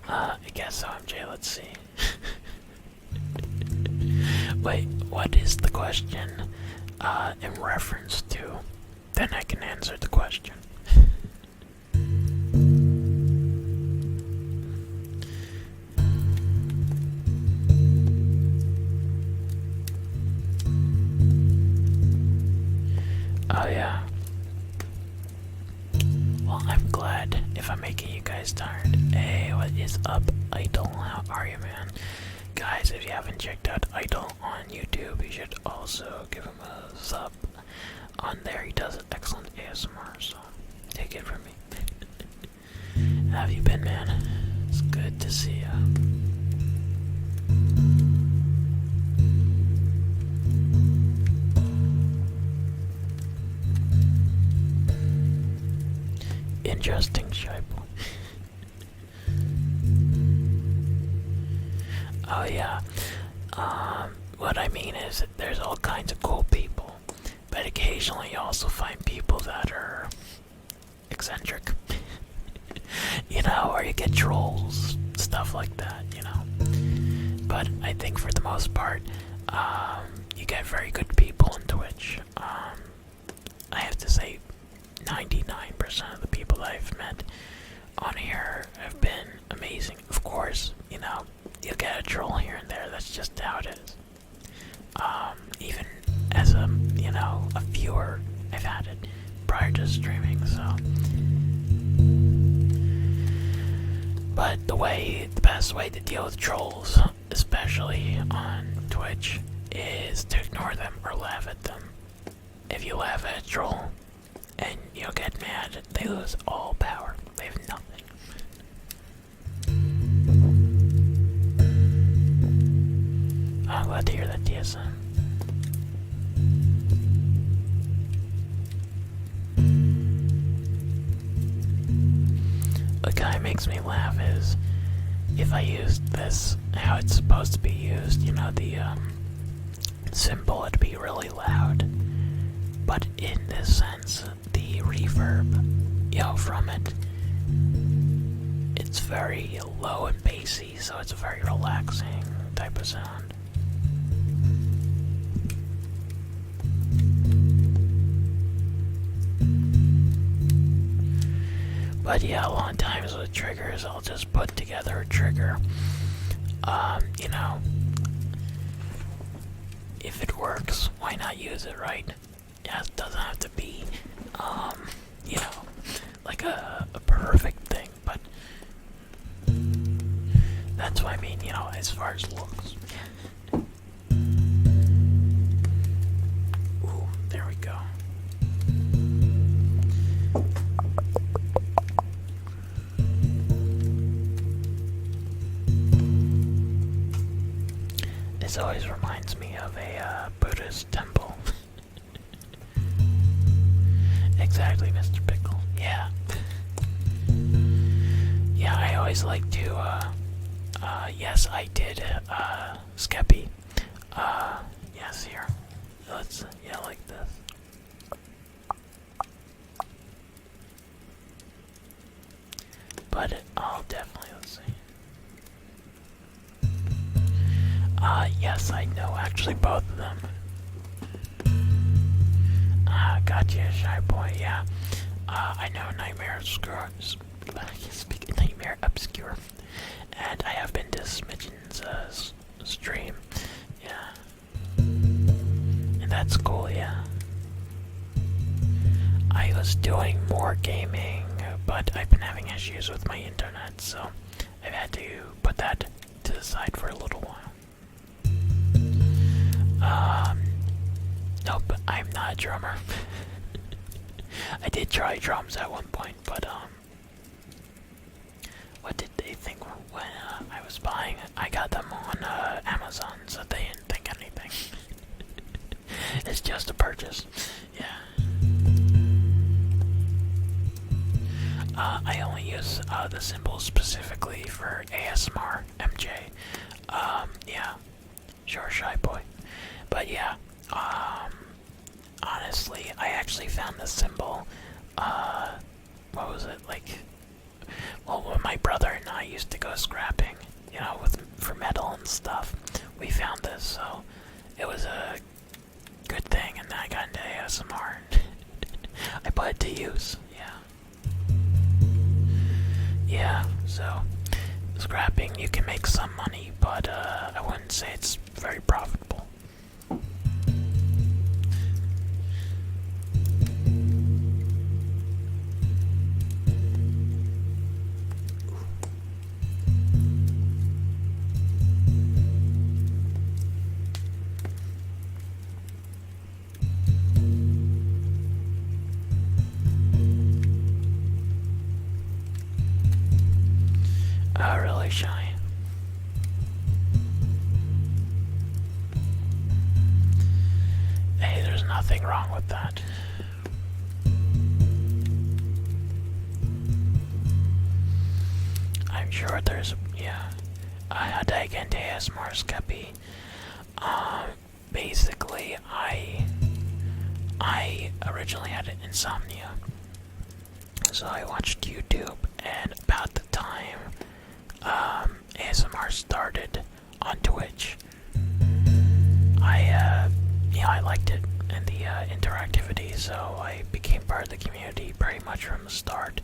I guess so, MJ. Let's see. Wait, what is the question in reference to? Then I can answer the question. Oh yeah. Well, I'm glad if if I'm making you guys tired. Hey, what is up, Idol? How are you, man? Guys, if you haven't checked out Idol on YouTube, you should also give him a sub. On there, he does excellent ASMR, so take it from me. How have you been, man? It's good to see ya. Interesting, shy boy. Oh yeah. What I mean is, there's all kinds of cool people, but occasionally you also find people that are eccentric. You know, or you get trolls, stuff like that, you know. But I think for the most part, you get very good people on Twitch. I have to say, 99% of the people that I've met on here have been amazing. Of course, you know, you'll get a troll here and there, that's just how it is. Even as a, you know, a viewer, I've had it prior to streaming, so. But the best way to deal with trolls, especially on Twitch, is to ignore them or laugh at them. If you laugh at a troll and you'll get mad, they lose all power. They have nothing. I'm glad to hear that, TSM. What kind of makes me laugh is if I used this how it's supposed to be used, you know, the symbol, it'd be really loud. But in this sense, the reverb, you know, from it, it's very low and bassy, so it's a very relaxing type of sound. But yeah, a lot of times with triggers, I'll just put together a trigger. You know, if it works, why not use it, right? Yeah, it doesn't have to be, you know, like a perfect thing, but that's what I mean, you know, as far as looks. Ooh, there we go. This always reminds me of a Buddhist temple. Exactly, Mr. Pickle. Yeah. Yeah, I always like to, yes, I did, Skeppy. Yes, here. Let's, yeah, like this. But I'll definitely, let's see. Yes, I know, actually, both of them. Gotcha, shy boy, yeah. I know Nightmare Obscure. I can't speak Nightmare Obscure. And I have been to Smidgen's stream. Yeah. And that's cool, yeah. I was doing more gaming, but I've been having issues with my internet, so I've had to put that to the side for a little while. Nope, I'm not a drummer. I did try drums at one point, but, what did they think when, I was buying it? I got them on, Amazon, so they didn't think anything. It's just a purchase, yeah. I only use, the symbols specifically for ASMR, MJ. Yeah. Sure, shy boy. But yeah, honestly, I actually found this symbol, what was it, like, well, when my brother and I used to go scrapping, you know, for metal and stuff, we found this, so it was a good thing, and then I got into ASMR, and I put it to use, yeah. Yeah, so, scrapping, you can make some money, but, I wouldn't say it's very profitable. really shy. Hey, there's nothing wrong with that. I'm sure there's, yeah. How'd I get into ASMR, Skeppy? Basically, I originally had insomnia. So I watched YouTube, and about the time ASMR started on Twitch, I liked it and the interactivity, so I became part of the community pretty much from the start.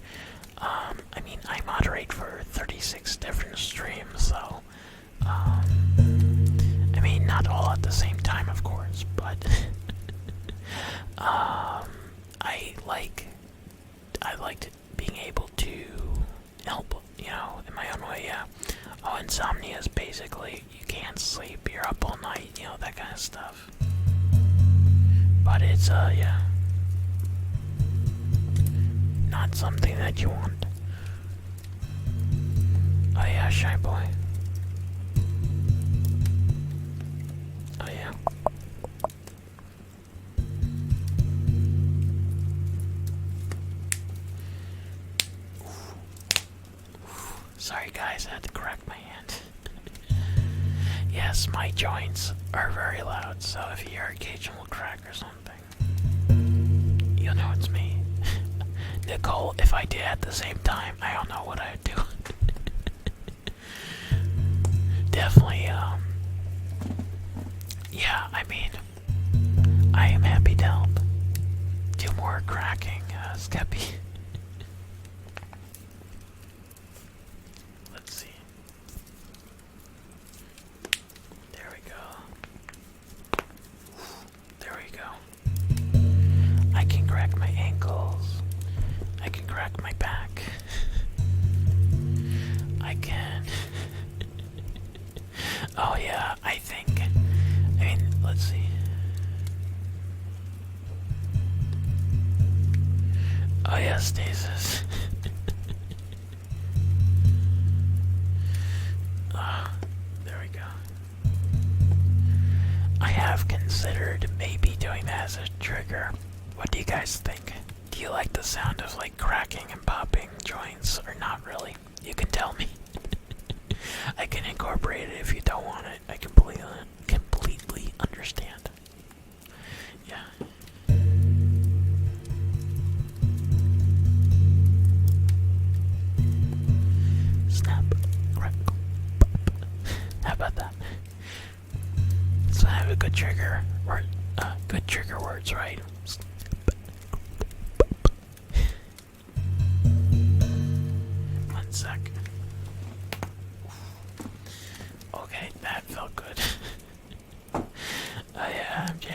I mean, I moderate for 36 different streams, so, I mean, not all at the same time, of course, but, I liked being able to help, you know, in my own way, yeah. Oh, insomnia is basically, you can't sleep, you're up all night, you know, that kind of stuff. But it's, yeah. Not something that you want. Oh yeah, shy boy. Oh yeah. Sorry guys, I had to correct my hand. Yes, my joints are very loud, so if you hear occasional crack or something, you'll know it's me. Nicole, if I did at the same time, I don't know what I'd do. Definitely, yeah, I mean, I am happy to help. Do more cracking, Skeppy. Let's see. There we go. There we go. I can crack my ankles. I can crack my back. I can. Oh yeah, I mean, let's see. Oh yeah, stasis. There we go. I have considered maybe doing that as a trigger. What do you guys think? Do you like the sound of like cracking and popping joints or not really? You can tell me. I can incorporate it if you don't want it. I completely understand. Yeah. Snap, crackle, pop. How about that? So I have a good trigger word, good trigger words, right? One sec. Okay, that felt good. Oh yeah, MJ.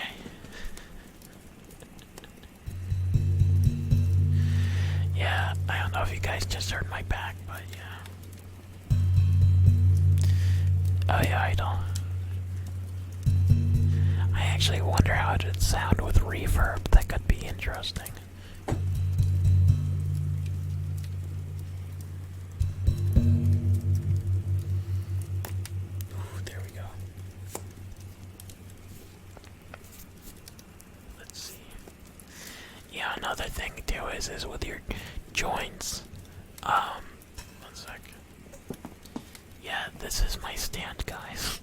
Yeah, I don't know if you guys just heard my back, but yeah. Oh yeah, I don't. I actually wonder how it would sound with reverb. That could be interesting. Ooh, there we go. Let's see. Yeah, another thing too is with your joints. One sec. Yeah, this is my stand, guys.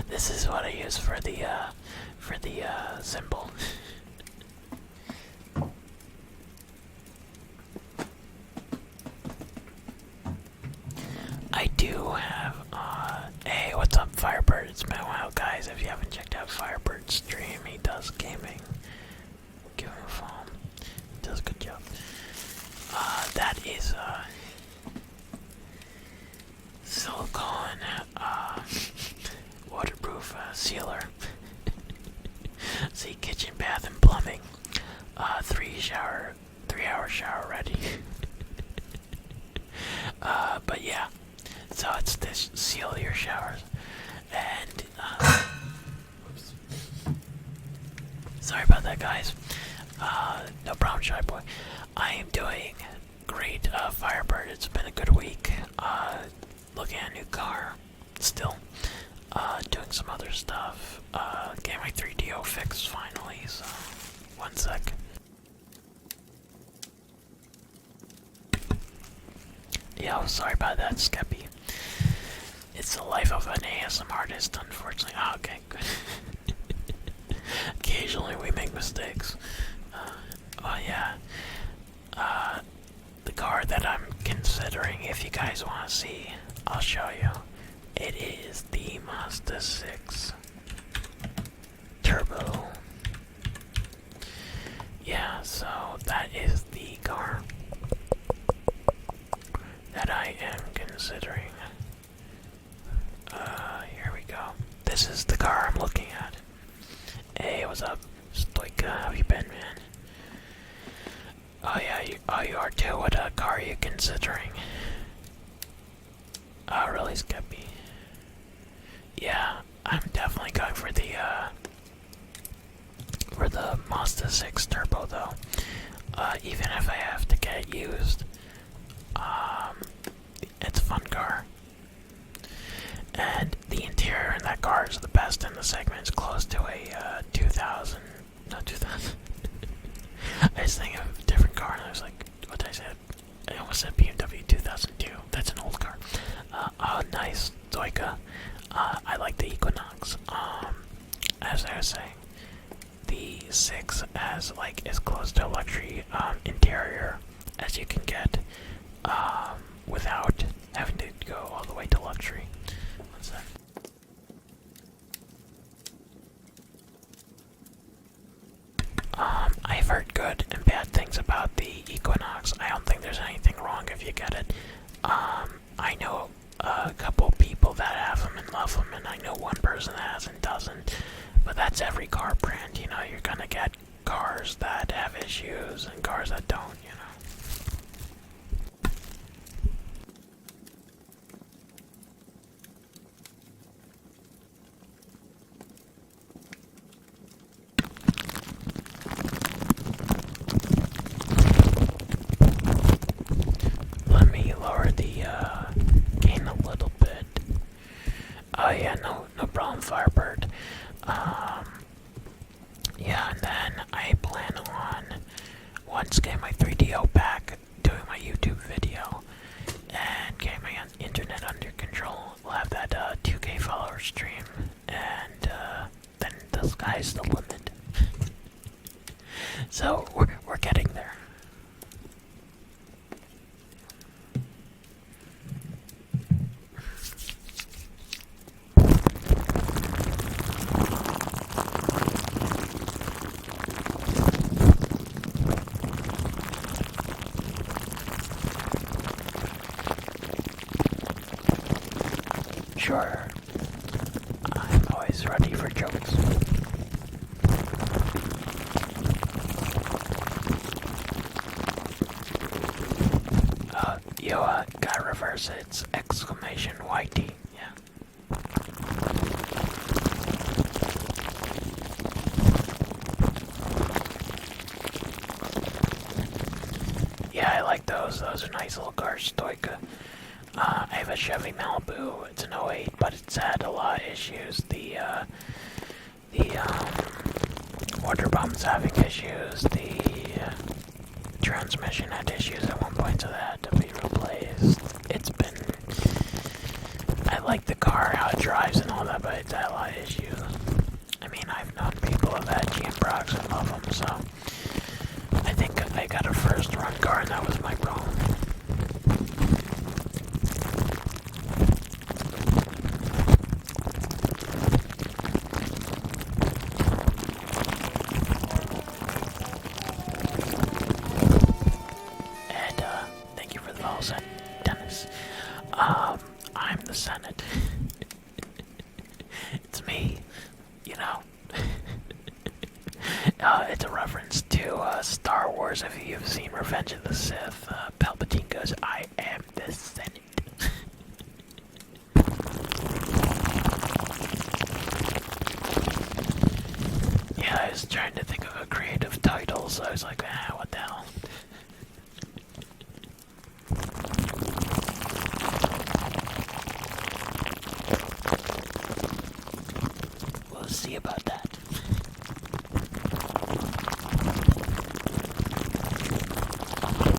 This is what I use for the symbol. I do have, hey, what's up, Firebird? It's been a while, guys. If you haven't checked out Firebird's stream, he does gaming. Give him a phone. He does a good job. That is, silicone, waterproof, sealer. See, kitchen, bath, and plumbing. 3-hour shower ready. But yeah, so it's this seal your showers, and oops. Sorry about that, guys. No problem, shy boy. I am doing great, Firebird. It's been a good week. Looking at a new car. Still. Doing some other stuff. Getting my 3DO fixed finally, so... One sec. Yeah, I'm sorry about that, Skeppy. It's the life of an ASM artist, unfortunately. Oh, okay, good. Occasionally we make mistakes. Oh yeah. The car that I'm considering, if you guys want to see, I'll show you. It is the Mazda 6 Turbo. Yeah, so that is the car that I am considering. Here we go. This is the car I'm looking at. Hey, what's up, Stoika? How have you been, man? Oh yeah, you are too. What car are you considering? Oh, really, Skeppy? Yeah, I'm definitely going for the Mazda 6 Turbo though. Even if I have to get it used, it's a fun car. And the interior in that car is the best in the segment. It's close to a 2000, not 2000. I was thinking of a different car and I was like, what did I say? I almost said BMW 2002. That's an old car. Oh, nice, Zoika. I like the Equinox. As I was saying, the 6 has like as close to a luxury interior as you can get, without having to go all the way to luxury. One sec. I've heard good and bad things about the Equinox. I don't think there's anything wrong if you get it. I know a couple people that have them and love them, and I know one person that has and doesn't. But that's every car brand, you know. You're gonna get cars that have issues and cars that don't, you know. Let me lower the gain a little bit. Oh yeah, no problem, Firebird. Yeah, and then I plan on, once getting my 3DO back, doing my YouTube video, and getting my internet under control. We'll have that 2K follower stream, and then the sky's the limit. So we're getting there. Sure, I'm always ready for jokes. Gotta reverse it. It's exclamation YT. Yeah. Yeah, I like those. Those are nice little cars, Stoika. I have a Chevy Malibu. It's an '08, but it's had a lot of issues. The water pump's having issues. The transmission had issues at one point, so that had to be replaced. It's been... I like the car, how it drives and all that, but it's had a lot of issues. I mean, I've known people who've had GM products and love them, so... I think I got a first run car and that was my problem. Dennis. I'm the Senate. It's me, you know. It's a reference to Star Wars. If you've seen Revenge of the Sith, Palpatine goes, I am the Senate. Yeah, I was trying to think of a creative title, so I was like,